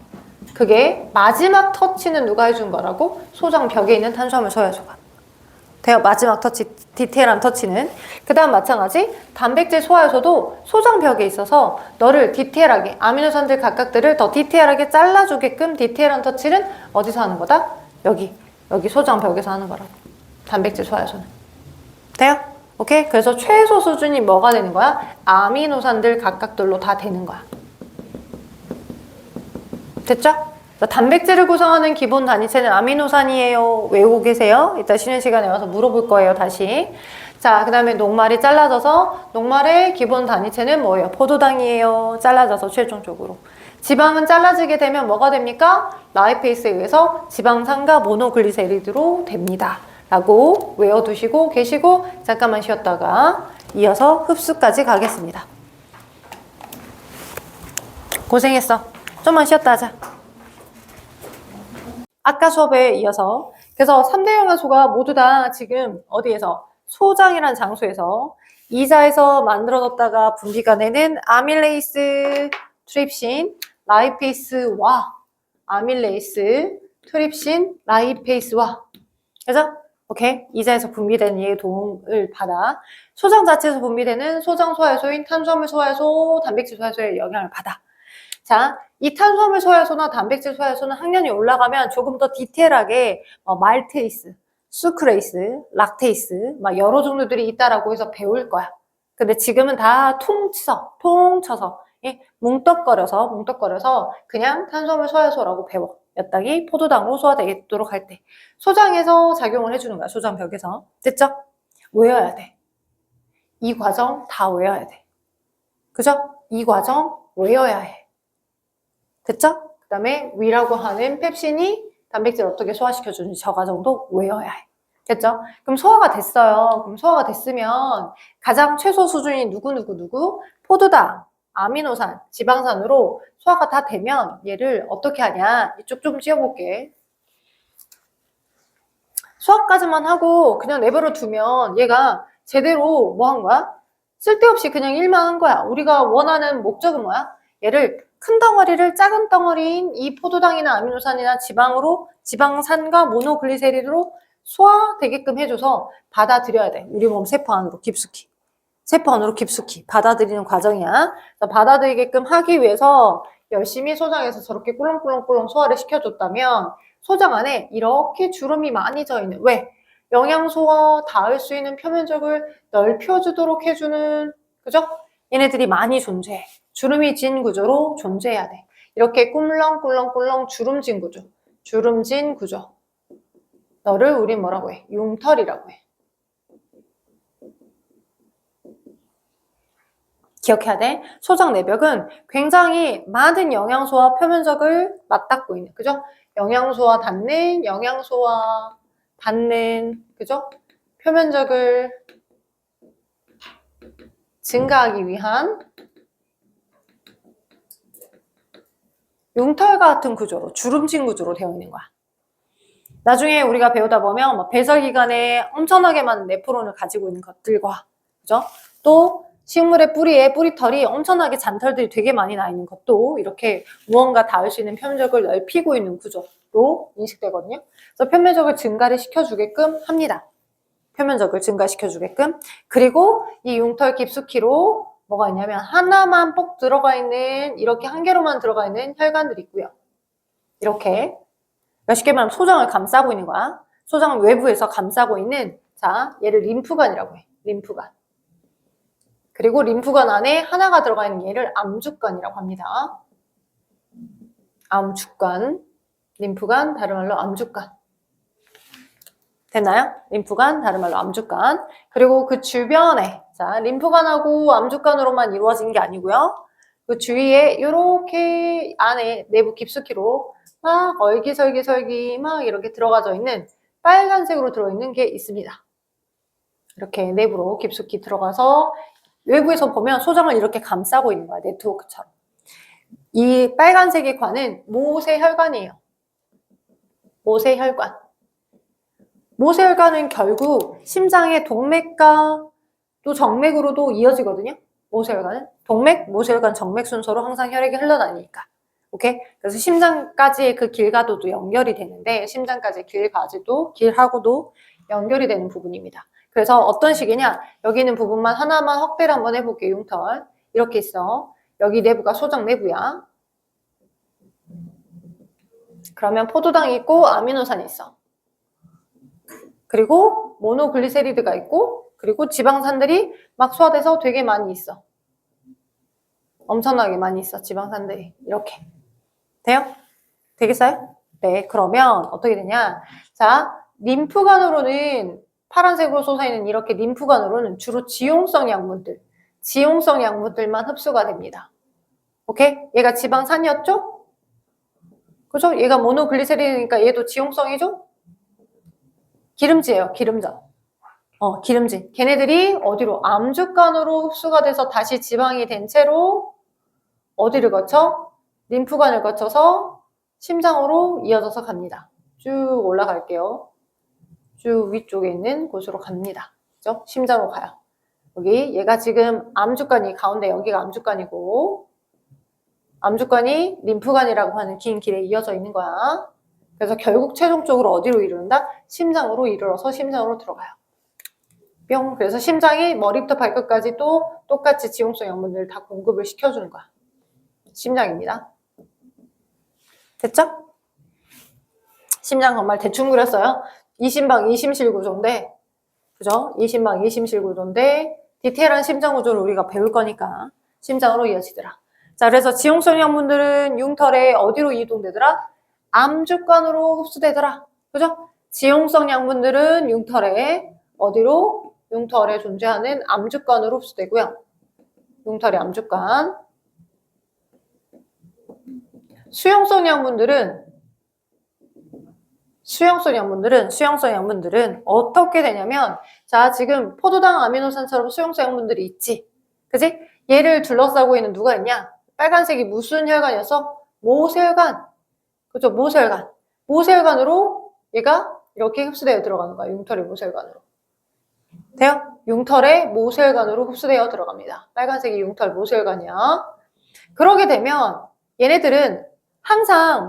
[SPEAKER 1] 그게 마지막 터치는 누가 해준 거라고? 소장벽에 있는 탄수화물 소화효소가. 마지막 터치, 디테일한 터치는. 그 다음 마찬가지 단백질 소화효소도 소장벽에 있어서 너를 디테일하게 아미노산들 각각들을 더 디테일하게 잘라주게끔 디테일한 터치는 어디서 하는 거다? 여기 소장벽에서 하는 거라고. 단백질 소화효소는. 돼요? 오케이? 그래서 최소 수준이 뭐가 되는 거야? 아미노산들 각각들로 다 되는 거야. 됐죠? 단백질을 구성하는 기본 단위체는 아미노산이에요. 외우고 계세요? 이따 쉬는 시간에 와서 물어볼 거예요, 다시. 자, 그 다음에 녹말이 잘라져서 녹말의 기본 단위체는 뭐예요? 포도당이에요. 잘라져서 최종적으로. 지방은 잘라지게 되면 뭐가 됩니까? 라이페이스에 의해서 지방산과 모노글리세리드로 됩니다. 라고 외워두시고 계시고 잠깐만 쉬었다가 이어서 흡수까지 가겠습니다. 고생했어. 좀만 쉬었다 하자. 아까 수업에 이어서 그래서 3대 영양소가 모두 다 지금 어디에서? 소장이라는 장소에서 이자에서 만들어졌다가 분비가 되는 아밀레이스, 트립신, 라이페이스와 아밀레이스, 트립신, 라이페이스와 그래서 오케이? 이자에서 분비되는 얘의 도움을 받아 소장 자체에서 분비되는 소장 소화효소인 탄수화물 소화효소, 단백질 소화효소의 영향을 받아. 자, 이 탄수화물 소화효소나 단백질 소화효소는 학년이 올라가면 조금 더 디테일하게 말테이스, 수크레이스, 락테이스 막 여러 종류들이 있다라고 해서 배울 거야. 근데 지금은 다 통쳐서 예? 뭉떡거려서 그냥 탄수화물 소화효소라고 배워. 몇 당이 포도당으로 소화되도록 할 때 소장에서 작용을 해주는 거야. 소장벽에서. 됐죠? 외워야 돼. 이 과정 다 외워야 돼. 그죠? 이 과정 외워야 해. 됐죠? 그 다음에 위라고 하는 펩신이 단백질 어떻게 소화시켜주는지 저 과정도 외워야 해. 됐죠? 그럼 소화가 됐어요. 그럼 소화가 됐으면 가장 최소 수준이 누구? 포도당, 아미노산, 지방산으로 소화가 다 되면 얘를 어떻게 하냐? 이쪽 좀 찌워볼게. 소화까지만 하고 그냥 내버려 두면 얘가 제대로 뭐 한 거야? 쓸데없이 그냥 일만 한 거야. 우리가 원하는 목적은 뭐야? 얘를 큰 덩어리를 작은 덩어리인 이 포도당이나 아미노산이나 지방산과 모노글리세리드로 소화되게끔 해줘서 받아들여야 돼. 우리 몸 세포 안으로 깊숙이. 세포 안으로 깊숙이 받아들이는 과정이야. 받아들이게끔 하기 위해서 열심히 소장에서 저렇게 꿀렁꿀렁꿀렁 소화를 시켜줬다면 소장 안에 이렇게 주름이 많이 져있는, 왜? 영양소와 닿을 수 있는 표면적을 넓혀주도록 해주는, 그죠? 얘네들이 많이 존재해. 주름이 진 구조로 존재해야 돼. 이렇게 꿀렁꿀렁꿀렁 주름진 구조. 너를 우린 뭐라고 해? 융털이라고 해. 기억해야 돼. 소장 내벽은 굉장히 많은 영양소와 표면적을 맞닿고 있는, 그죠? 영양소와 닿는, 그죠? 표면적을 증가하기 위한 융털 같은 구조로, 주름진 구조로 되어 있는 거야. 나중에 우리가 배우다 보면 막 배설기관에 엄청나게 많은 네프론을 가지고 있는 것들과, 그죠? 또 식물의 뿌리에 뿌리털이 엄청나게 잔털들이 되게 많이 나 있는 것도 이렇게 무언가 닿을 수 있는 표면적을 넓히고 있는 구조로 인식되거든요. 그래서 표면적을 증가를 시켜주게끔 합니다. 표면적을 증가시켜주게끔. 그리고 이 융털 깊숙이로 뭐가 있냐면 하나만 뻑 들어가 있는, 이렇게 한 개로만 들어가 있는 혈관들이 있고요. 이렇게 쉽게 말하면 소장을 감싸고 있는 거야. 소장을 외부에서 감싸고 있는, 자, 얘를 림프관이라고 해. 림프관. 그리고 림프관 안에 하나가 들어가 있는 얘를 암주관이라고 합니다. 암주관. 림프관, 다른 말로 암주관. 됐나요? 림프관, 다른 말로 암주관. 그리고 그 주변에, 자, 림프관하고 암주관으로만 이루어진 게 아니고요. 그 주위에 이렇게 안에 내부 깊숙이로 막 얼기설기 막 이렇게 들어가져 있는 빨간색으로 들어있는 게 있습니다. 이렇게 내부로 깊숙이 들어가서 외부에서 보면 소장을 이렇게 감싸고 있는 거야. 네트워크처럼. 이 빨간색의 관은 모세혈관이에요. 모세혈관. 모세혈관은 결국 심장의 동맥과 또 정맥으로도 이어지거든요. 모세혈관은 동맥, 모세혈관, 정맥 순서로 항상 혈액이 흘러다니니까. 오케이? 그래서 심장까지의 그 길과도도 연결이 되는데, 심장까지의 길하고도 연결이 되는 부분입니다. 그래서 어떤 식이냐? 여기 있는 부분만 하나만 확대를 한번 해볼게요. 융털. 이렇게 있어. 여기 내부가 소장 내부야. 그러면 포도당이 있고 아미노산이 있어. 그리고 모노글리세리드가 있고, 그리고 지방산들이 막 소화돼서 되게 많이 있어. 엄청나게 많이 있어, 지방산들이. 이렇게. 돼요? 되겠어요? 네, 그러면 어떻게 되냐? 자, 림프관으로는 파란색으로 솟아있는 이렇게 림프관으로는 주로 지용성 약물들만 흡수가 됩니다. 오케이? 얘가 지방산이었죠? 그죠? 얘가 모노글리세린이니까 얘도 지용성이죠? 기름지예요, 기름져. 기름지. 걔네들이 어디로? 암주관으로 흡수가 돼서 다시 지방이 된 채로 어디를 거쳐? 림프관을 거쳐서 심장으로 이어져서 갑니다. 쭉 올라갈게요. 쭉 위쪽에 있는 곳으로 갑니다. 그죠? 심장으로 가요. 여기 얘가 지금 암주관이 가운데 여기가 암주관이고, 암주관이 림프관이라고 하는 긴 길에 이어져 있는 거야. 그래서 결국 최종적으로 어디로 이르른다? 심장으로 이르러서 심장으로 들어가요. 뿅. 그래서 심장이 머리부터 발끝까지 또 똑같이 지용성 영분들을 다 공급을 시켜주는 거야. 심장입니다. 됐죠? 심장 정말 대충 그렸어요. 이심방 이심실 구조인데, 그죠? 이심방 이심실 구조인데 디테일한 심장 구조를 우리가 배울 거니까 심장으로 이어지더라. 자, 그래서 지용성 양분들은 융털에 어디로 이동되더라? 암주간으로 흡수되더라. 그죠? 지용성 양분들은 융털에 어디로? 융털에 존재하는 암주간으로 흡수되고요. 융털의 암주간. 수용성 양분들은 어떻게 되냐면, 자, 지금 포도당 아미노산처럼 수용성 양분들이 있지. 그지? 얘를 둘러싸고 있는 누가 있냐? 빨간색이 무슨 혈관이어서? 모세혈관. 그죠? 모세혈관. 모세혈관으로 얘가 이렇게 흡수되어 들어가는 거야. 융털의 모세혈관으로. 돼요? 융털의 모세혈관으로 흡수되어 들어갑니다. 빨간색이 융털 모세혈관이야. 그러게 되면 얘네들은 항상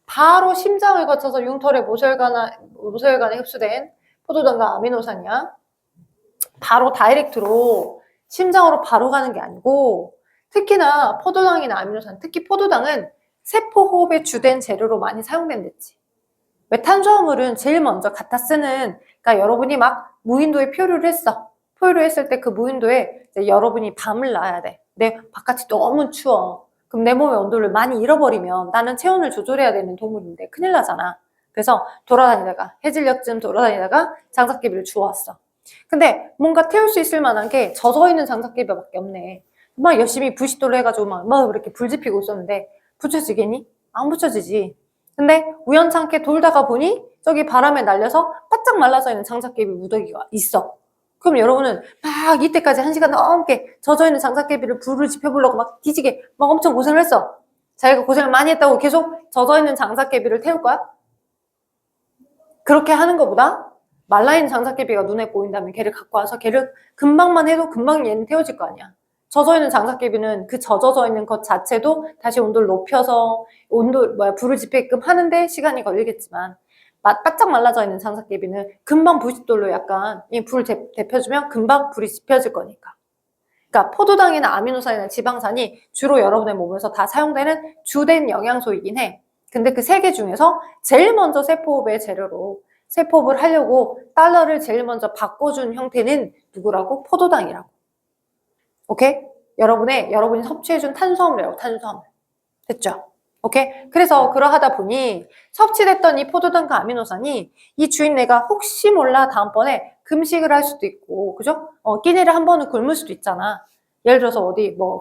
[SPEAKER 1] 바로 심장을 거쳐서 융털의 모세혈관에 흡수된 포도당과 아미노산이야. 바로 다이렉트로 심장으로 바로 가는 게 아니고, 특히나 포도당이나 아미노산, 특히 포도당은 세포 호흡의 주된 재료로 많이 사용된댔지. 왜 탄수화물은 제일 먼저 갖다 쓰는, 그러니까 여러분이 막 무인도에 표류를 했어. 표류를 했을 때 그 무인도에 이제 여러분이 밤을 놔야 돼. 내 바깥이 너무 추워. 그럼 내 몸의 온도를 많이 잃어버리면 나는 체온을 조절해야 되는 동물인데 큰일 나잖아. 그래서 해질녘쯤 돌아다니다가 장작개비를 주워왔어. 근데 뭔가 태울 수 있을 만한 게 젖어있는 장작개비밖에 없네. 막 열심히 부싯돌로 해가지고 막 이렇게 불 지피고 있었는데 붙여지겠니? 안 붙여지지. 근데 우연찮게 돌다가 보니 저기 바람에 날려서 바짝 말라져 있는 장작개비 무더기가 있어. 그럼 여러분은 막 이때까지 1시간 넘게 젖어있는 장작개비를 불을 지펴보려고 막 뒤지게 막 엄청 고생을 했어. 자기가 고생을 많이 했다고 계속 젖어있는 장작개비를 태울 거야? 그렇게 하는 것보다 말라있는 장작개비가 눈에 보인다면 걔를 갖고 와서 걔를 금방만 해도 금방 얘는 태워질 거 아니야. 젖어있는 장작개비는 그 젖어져 있는 것 자체도 다시 온도를 높여서 불을 지피게끔 하는데 시간이 걸리겠지만, 바짝 말라져 있는 장작개비는 금방 부싯돌로 약간 불을 데펴주면 금방 불이 지펴질 거니까. 그러니까 포도당이나 아미노산이나 지방산이 주로 여러분의 몸에서 다 사용되는 주된 영양소이긴 해. 근데 그 세 개 중에서 제일 먼저 세포호흡의 재료로 세포호흡을 하려고 달러를 제일 먼저 바꿔준 형태는 누구라고? 포도당이라고. 오케이? 여러분이 섭취해준 탄수화물이라고, 탄수화물. 됐죠? 오케이? 그래서 그러하다 보니 섭취됐던 이 포도당과 아미노산이 이 주인내가 혹시 몰라 다음번에 금식을 할 수도 있고, 그죠? 끼니를 한 번은 굶을 수도 있잖아. 예를 들어서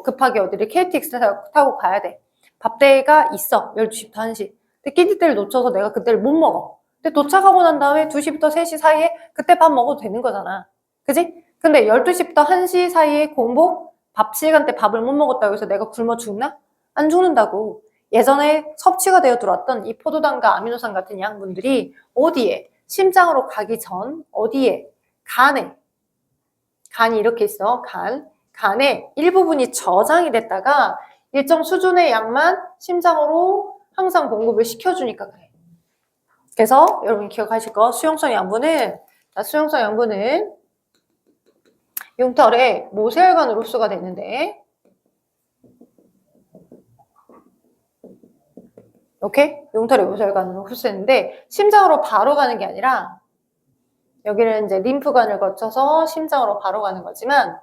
[SPEAKER 1] 급하게 어디를 KTX 타고 가야 돼. 밥대가 있어. 12시부터 1시. 근데 끼니 때를 놓쳐서 내가 그때를 못 먹어. 근데 도착하고 난 다음에 2시부터 3시 사이에 그때 밥 먹어도 되는 거잖아. 그지? 근데 12시부터 1시 사이에 공복, 밥 시간 때 밥을 못 먹었다고 해서 내가 굶어 죽나? 안 죽는다고. 예전에 섭취가 되어 들어왔던 이 포도당과 아미노산 같은 양분들이 어디에? 심장으로 가기 전 어디에? 간에. 간이 이렇게 있어. 간에 일부분이 저장이 됐다가 일정 수준의 양만 심장으로 항상 공급을 시켜주니까 그래. 그래서 여러분 기억하실 거, 수용성 양분은 융털의 모세혈관으로 흡수가 되는데, 오케이? 융털의 모세혈관으로 흡수했는데 심장으로 바로 가는 게 아니라 여기는 이제 림프관을 거쳐서 심장으로 바로 가는 거지만,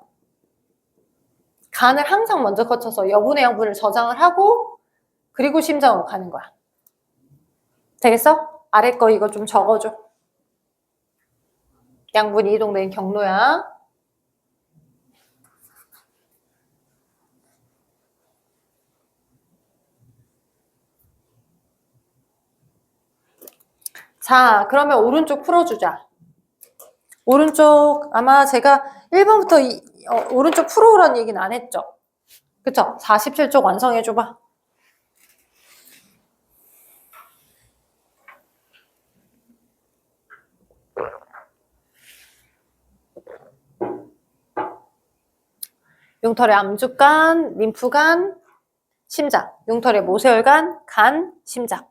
[SPEAKER 1] 간을 항상 먼저 거쳐서 여분의 양분을 저장을 하고 그리고 심장으로 가는 거야. 되겠어? 아래 거 이거 좀 적어줘. 양분이 이동된 경로야. 자, 그러면 오른쪽 풀어주자. 오른쪽 아마 제가 1번부터 오른쪽 풀어오라는 얘기는 안 했죠? 그쵸? 47쪽 완성해줘봐. 융털의 암주간, 림프관, 심장. 융털의 모세혈관, 간, 심장.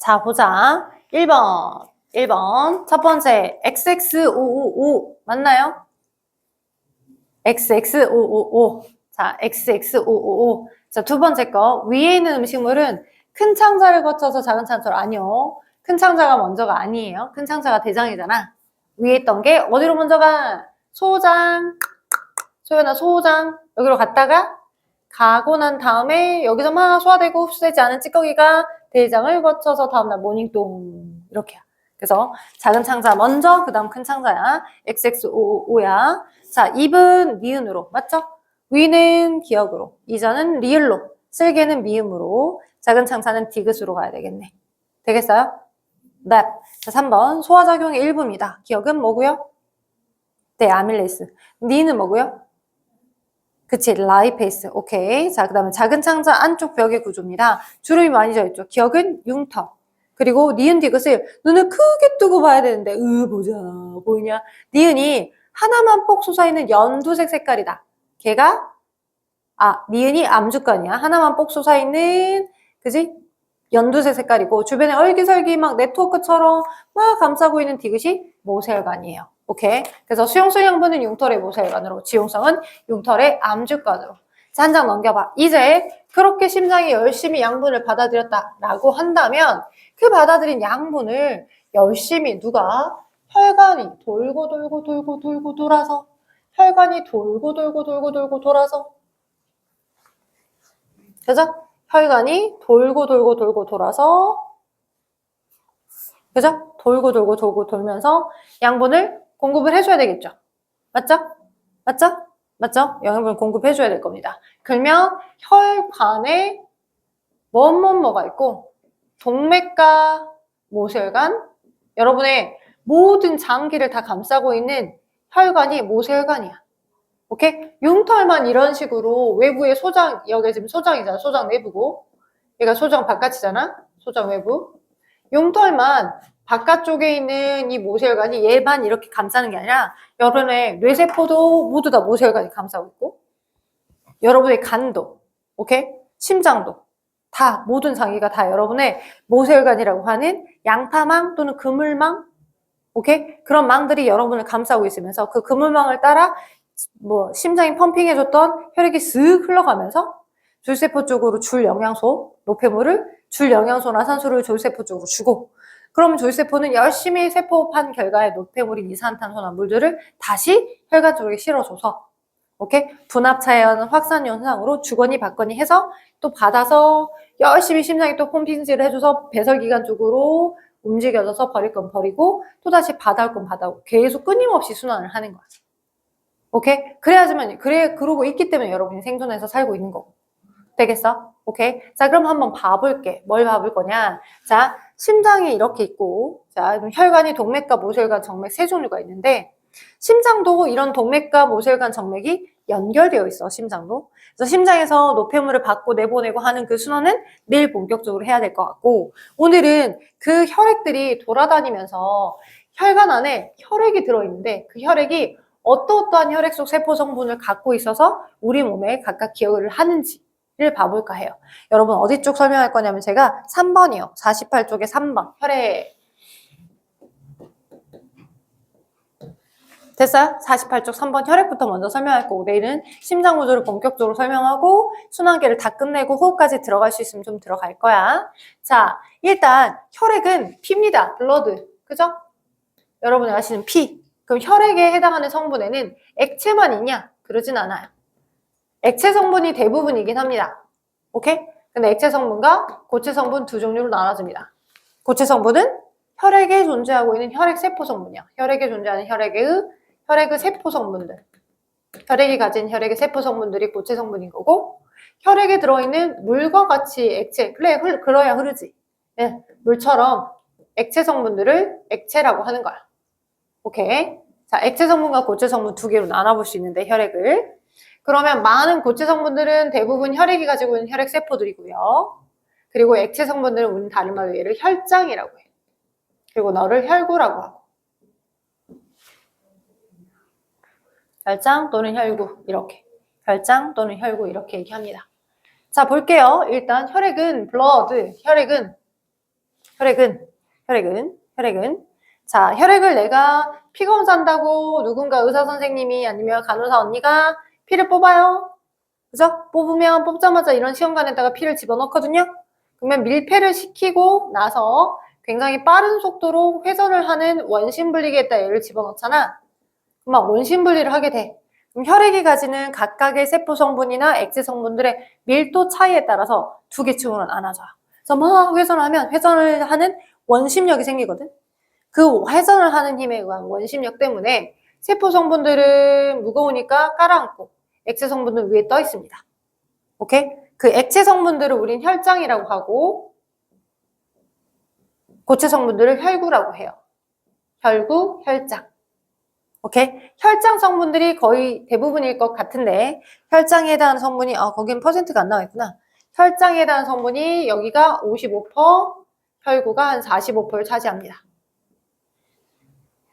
[SPEAKER 1] 자, 보자. 1번. 첫 번째, XX555 맞나요? XX555. 자, XX555. 자, 두 번째 거. 위에 있는 음식물은 큰 창자를 거쳐서 작은 창자로. 아니요. 큰 창자가 먼저가 아니에요. 큰 창자가 대장이잖아. 위에 있던 게 어디로 먼저 가? 소장. 소연아, 소장. 여기로 갔다가 가고 난 다음에 여기서 막 소화되고 흡수되지 않은 찌꺼기가 대장을 거쳐서 다음날 모닝똥. 이렇게야. 그래서 작은 창자 먼저, 그 다음 큰 창자야. XX555야. 자, 입은 니은으로. 맞죠? 위는 기역으로. 이자는 리을로. 쓸개는 미음으로. 작은 창자는 디귿으로 가야 되겠네. 되겠어요? 네. 자, 3번. 소화작용의 일부입니다. 기억은 뭐고요? 네, 아밀레이스. 니는 뭐고요? 그치, 라이페이스. 오케이. 자, 그 다음에 작은 창자 안쪽 벽의 구조입니다. 주름이 많이 져있죠. 기억은 융터. 그리고 니은 디귿을 눈을 크게 뜨고 봐야 되는데, 보잖아. 보이냐? 니은이 하나만 뻑 솟아있는 연두색 색깔이다. 걔가, 니은이 암주간이야. 하나만 뻑 솟아있는, 그지? 연두색 색깔이고, 주변에 얼기설기 막 네트워크처럼 막 감싸고 있는 디귿이 모세혈관이에요. 오케이. 그래서 수용성 양분은 융털의 모세혈관으로, 지용성은 융털의 암주간으로. 자, 한 장 넘겨봐. 이제 그렇게 심장이 열심히 양분을 받아들였다라고 한다면 그 받아들인 양분을 열심히 누가? 혈관이 돌고 돌아서, 혈관이 돌고 돌아서, 그죠? 혈관이 돌고 돌아서, 그죠? 돌고 돌면서 양분을 공급을 해줘야 되겠죠. 맞죠? 맞죠? 맞죠? 영양분을 공급해줘야 될 겁니다. 그러면 혈관에 뭐가 있고, 동맥과 모세혈관, 여러분의 모든 장기를 다 감싸고 있는 혈관이 모세혈관이야. 오케이? 융털만 이런 식으로 외부에 소장, 여기 지금 소장이잖아. 소장 내부고. 얘가 소장 바깥이잖아. 소장 외부. 융털만 바깥쪽에 있는 이 모세혈관이 얘만 이렇게 감싸는 게 아니라 여러분의 뇌세포도 모두 다 모세혈관이 감싸고 있고, 여러분의 간도, 오케이? 심장도 다, 모든 장기가 다 여러분의 모세혈관이라고 하는 양파망 또는 그물망, 오케이? 그런 망들이 여러분을 감싸고 있으면서 그 그물망을 따라 심장이 펌핑해줬던 혈액이 쓱 흘러가면서 줄세포 쪽으로 줄 영양소, 노폐물을 줄 영양소나 산소를 줄세포 쪽으로 주고, 그럼 줄세포는 열심히 세포판 결과에 노폐물인 이산화탄소나 물들을 다시 혈관 쪽에 실어줘서, 오케이? 분압차연 확산 현상으로 주거니 받거니 해서 또 받아서 열심히 심장이 또 펌핑질을 해줘서 배설기관 쪽으로 움직여져서 버릴 건 버리고 또 다시 받아올 건 받아오고 계속 끊임없이 순환을 하는 거야. 오케이? 그러고 있기 때문에 여러분이 생존해서 살고 있는 거고. 되겠어? 오케이? 자, 그럼 한번 봐볼게. 뭘 봐볼 거냐? 자, 심장이 이렇게 있고, 자, 혈관이 동맥과 모세혈관, 정맥 세 종류가 있는데, 심장도 이런 동맥과 모세혈관, 정맥이 연결되어 있어, 심장도. 그래서 심장에서 노폐물을 받고 내보내고 하는 그 순환은 내일 본격적으로 해야 될 것 같고, 오늘은 그 혈액들이 돌아다니면서 혈관 안에 혈액이 들어있는데, 그 혈액이 어떠한 혈액 속 세포 성분을 갖고 있어서 우리 몸에 각각 기여를 하는지를 봐볼까 해요. 여러분 어디 쪽 설명할 거냐면 제가 3번이요. 48쪽에 3번. 혈액. 됐어요? 48쪽 3번 혈액부터 먼저 설명할 거고, 내일은 심장 구조를 본격적으로 설명하고 순환계를 다 끝내고 호흡까지 들어갈 수 있으면 좀 들어갈 거야. 자, 일단 혈액은 피입니다. 블러드. 그죠? 여러분이 아시는 피. 그럼 혈액에 해당하는 성분에는 액체만 있냐? 그러진 않아요. 액체 성분이 대부분이긴 합니다. 오케이? 근데 액체 성분과 고체 성분 두 종류로 나눠집니다. 고체 성분은 혈액에 존재하고 있는 혈액 세포 성분이야. 혈액에 존재하는 혈액의 세포 성분들. 혈액이 가진 혈액의 세포 성분들이 고체 성분인 거고, 혈액에 들어있는 물과 같이 액체, 그래야 흐르지. 네, 물처럼 액체 성분들을 액체라고 하는 거야. 오케이. 자, 액체 성분과 고체 성분 두 개로 나눠볼 수 있는데, 혈액을. 그러면 많은 고체 성분들은 대부분 혈액이 가지고 있는 혈액 세포들이고요. 그리고 액체 성분들은 우리는 다른 말로 얘를 혈장이라고 해요. 그리고 너를 혈구라고 하고. 혈장 또는 혈구, 이렇게. 혈장 또는 혈구, 이렇게 얘기합니다. 자, 볼게요. 일단 혈액은 blood, 혈액은 혈액은. 자, 혈액을 내가 피 검사한다고 누군가 의사 선생님이 아니면 간호사 언니가 피를 뽑아요. 그죠? 뽑자마자 이런 시험관에다가 피를 집어넣거든요. 그러면 밀폐를 시키고 나서 굉장히 빠른 속도로 회전을 하는 원심분리기에다 얘를 집어넣잖아. 그럼 원심분리를 하게 돼. 그럼 혈액이 가지는 각각의 세포 성분이나 액체 성분들의 밀도 차이에 따라서 두 개 층으로 나눠져요. 그래서 막 회전을 하면 회전을 하는 원심력이 생기거든. 그 회전을 하는 힘에 의한 원심력 때문에 세포 성분들은 무거우니까 깔아앉고 액체 성분은 위에 떠 있습니다. 오케이? 그 액체 성분들을 우린 혈장이라고 하고 고체 성분들을 혈구라고 해요. 혈구, 혈장. 오케이? 혈장 성분들이 거의 대부분일 것 같은데 혈장에 해당하는 성분이 거긴 퍼센트가 안 나와 있구나. 혈장에 해당하는 성분이 여기가 55%, 혈구가 한 45%를 차지합니다.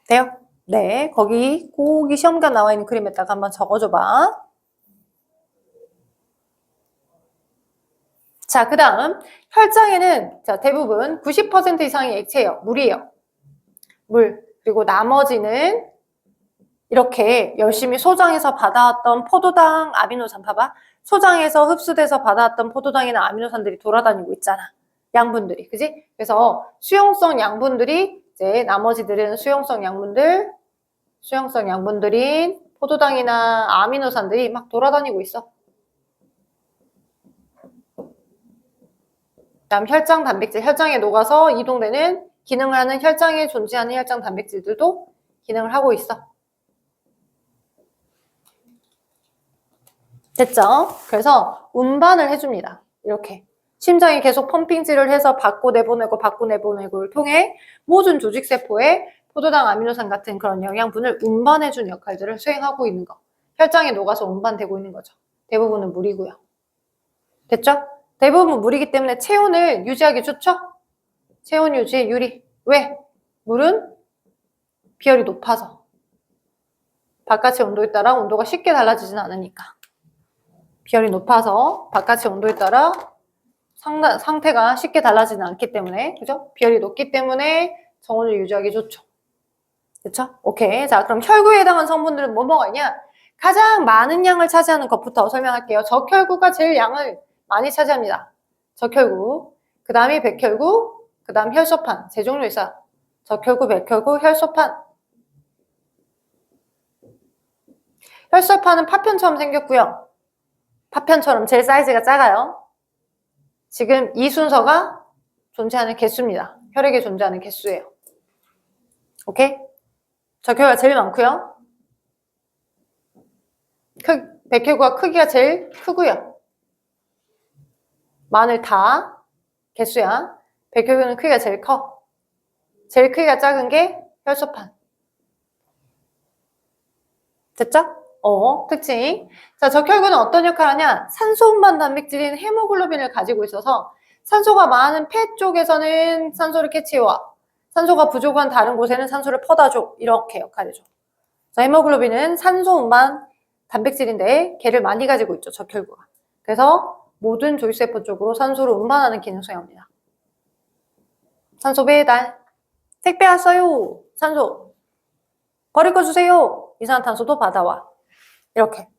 [SPEAKER 1] 돼요? 네, 거기 시험관 나와 있는 그림에다가 한번 적어줘봐. 자, 그 다음 혈장에는 대부분 90% 이상이 액체예요. 물이에요. 물. 그리고 나머지는 이렇게 열심히 소장에서 받아왔던 포도당, 아미노산 봐봐. 소장에서 흡수돼서 받아왔던 포도당이나 아미노산들이 돌아다니고 있잖아. 양분들이. 그지? 그래서 수용성 양분들이 이제 나머지들은 수용성 양분들인 포도당이나 아미노산들이 막 돌아다니고 있어. 그다음 혈장 단백질, 혈장에 녹아서 이동되는 기능을 하는 혈장에 존재하는 혈장 단백질들도 기능을 하고 있어. 됐죠? 그래서 운반을 해줍니다. 이렇게. 심장이 계속 펌핑질을 해서 받고 내보내고를 통해 모든 조직세포에 포도당, 아미노산 같은 그런 영양분을 운반해주는 역할들을 수행하고 있는 거. 혈장에 녹아서 운반되고 있는 거죠. 대부분은 물이고요. 됐죠? 대부분 물이기 때문에 체온을 유지하기 좋죠? 체온 유지에 유리. 왜? 물은 비열이 높아서. 바깥의 온도에 따라 온도가 쉽게 달라지진 않으니까. 비열이 높아서 바깥의 온도에 따라 상태가 쉽게 달라지지 않기 때문에, 그죠? 비열이 높기 때문에 정온을 유지하기 좋죠. 그쵸? 오케이. 자, 그럼 혈구에 해당하는 성분들은 뭐가 있냐? 가장 많은 양을 차지하는 것부터 설명할게요. 적혈구가 제일 양을 많이 차지합니다. 적혈구. 그 다음이 백혈구. 그 다음 혈소판. 세 종류 있어요. 적혈구, 백혈구, 혈소판. 혈소판은 파편처럼 생겼고요. 파편처럼 제일 사이즈가 작아요. 지금 이 순서가 존재하는 개수입니다. 혈액에 존재하는 개수예요. 오케이? 적혈구가 제일 많고요. 백혈구가 크기가 제일 크고요. 마늘 다 개수야. 백혈구는 크기가 제일 커. 제일 크기가 작은 게 혈소판. 됐죠? 특징. 자, 적혈구는 어떤 역할을 하냐? 산소 운반 단백질인 헤모글로빈을 가지고 있어서 산소가 많은 폐 쪽에서는 산소를 캐치해와. 산소가 부족한 다른 곳에는 산소를 퍼다줘. 이렇게 역할을 해줘. 자, 헤모글로빈은 산소 운반 단백질인데 걔를 많이 가지고 있죠. 적혈구가. 그래서 모든 조직세포 쪽으로 산소를 운반하는 기능을 수행합니다. 산소 배달. 택배 왔어요. 산소. 버릴 거 주세요. 이산화탄소도 받아와. 이렇게.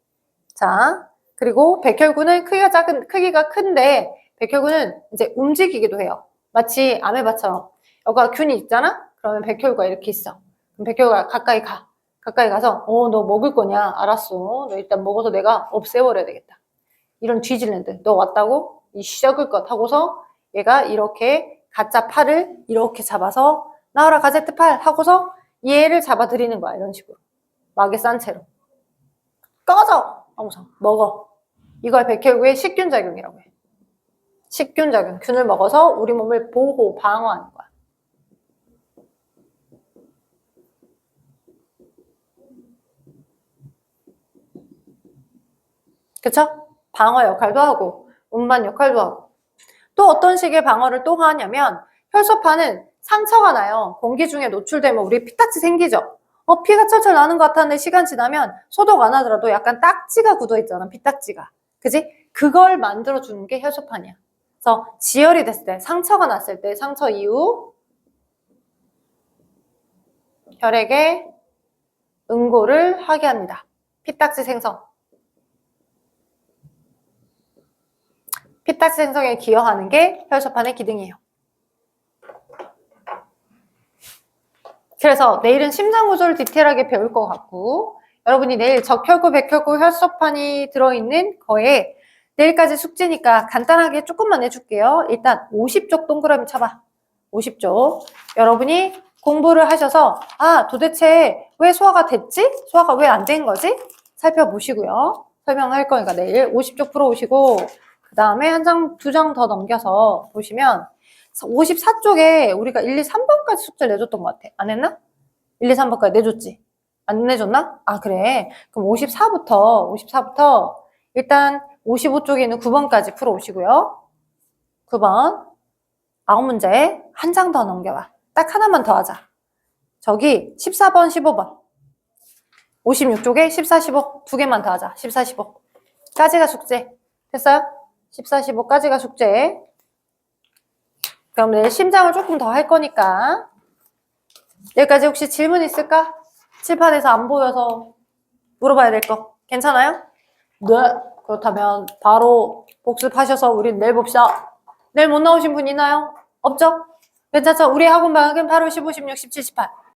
[SPEAKER 1] 자, 그리고 백혈구는 크기가 큰데 백혈구는 이제 움직이기도 해요. 마치 아메바처럼. 여기가 균이 있잖아? 그러면 백혈구가 이렇게 있어. 그럼 백혈구가 가까이 가. 가까이 가서 너 먹을 거냐? 알았어. 너 일단 먹어서 내가 없애버려야 되겠다. 이런 뒤질랜드. 너 왔다고? 이 썩을 것 하고서 얘가 이렇게 가짜 팔을 이렇게 잡아서 나와라 가제트 팔 하고서 얘를 잡아들이는 거야. 이런 식으로. 막에 싼 채로. 꺼져! 하고서 먹어. 이걸 백혈구의 식균작용이라고 해. 식균작용. 균을 먹어서 우리 몸을 방어하는 거야. 그쵸? 방어 역할도 하고 운반 역할도 하고 또 어떤 식의 방어를 또 하냐면 혈소판은 상처가 나요. 공기 중에 노출되면 우리 피딱지 생기죠? 피가 철철 나는 것 같았는데 시간 지나면 소독 안 하더라도 약간 딱지가 굳어있잖아. 피딱지가. 그지? 그걸 만들어주는 게 혈소판이야. 그래서 지혈이 됐을 때, 상처가 났을 때, 상처 이후 혈액에 응고를 하게 합니다. 피딱지 생성. 피딱지 생성에 기여하는 게 혈소판의 기능이에요. 그래서 내일은 심장 구조를 디테일하게 배울 것 같고, 여러분이 내일 적혈구, 백혈구, 혈소판이 들어있는 거에 내일까지 숙제니까 간단하게 조금만 해줄게요. 일단 50쪽 동그라미 쳐봐. 50쪽. 여러분이 공부를 하셔서 도대체 왜 소화가 됐지? 소화가 왜 안 된 거지? 살펴보시고요. 설명할 거니까 내일 50쪽 풀어오시고 그 다음에 한 장, 두 장 더 넘겨서 보시면 54쪽에 우리가 1, 2, 3번까지 숙제를 내줬던 것 같아. 안 했나? 1, 2, 3번까지 내줬지? 안 내줬나? 그래. 그럼 54부터 일단 55쪽에 있는 9번까지 풀어오시고요. 9번 9문제 한 장 더 넘겨와. 딱 하나만 더 하자. 저기 14번, 15번 56쪽에 14, 15 두 개만 더 하자. 14, 15까지가 숙제. 됐어요? 14, 15까지가 숙제. 그럼 내일 심장을 조금 더 할 거니까 여기까지 혹시 질문 있을까? 칠판에서 안 보여서 물어봐야 될 거. 괜찮아요? 네. 그렇다면 바로 복습하셔서 우리 내일 봅시다. 내일 못 나오신 분 있나요? 없죠? 괜찮죠? 우리 학원 방학은 8월 15, 16, 17, 18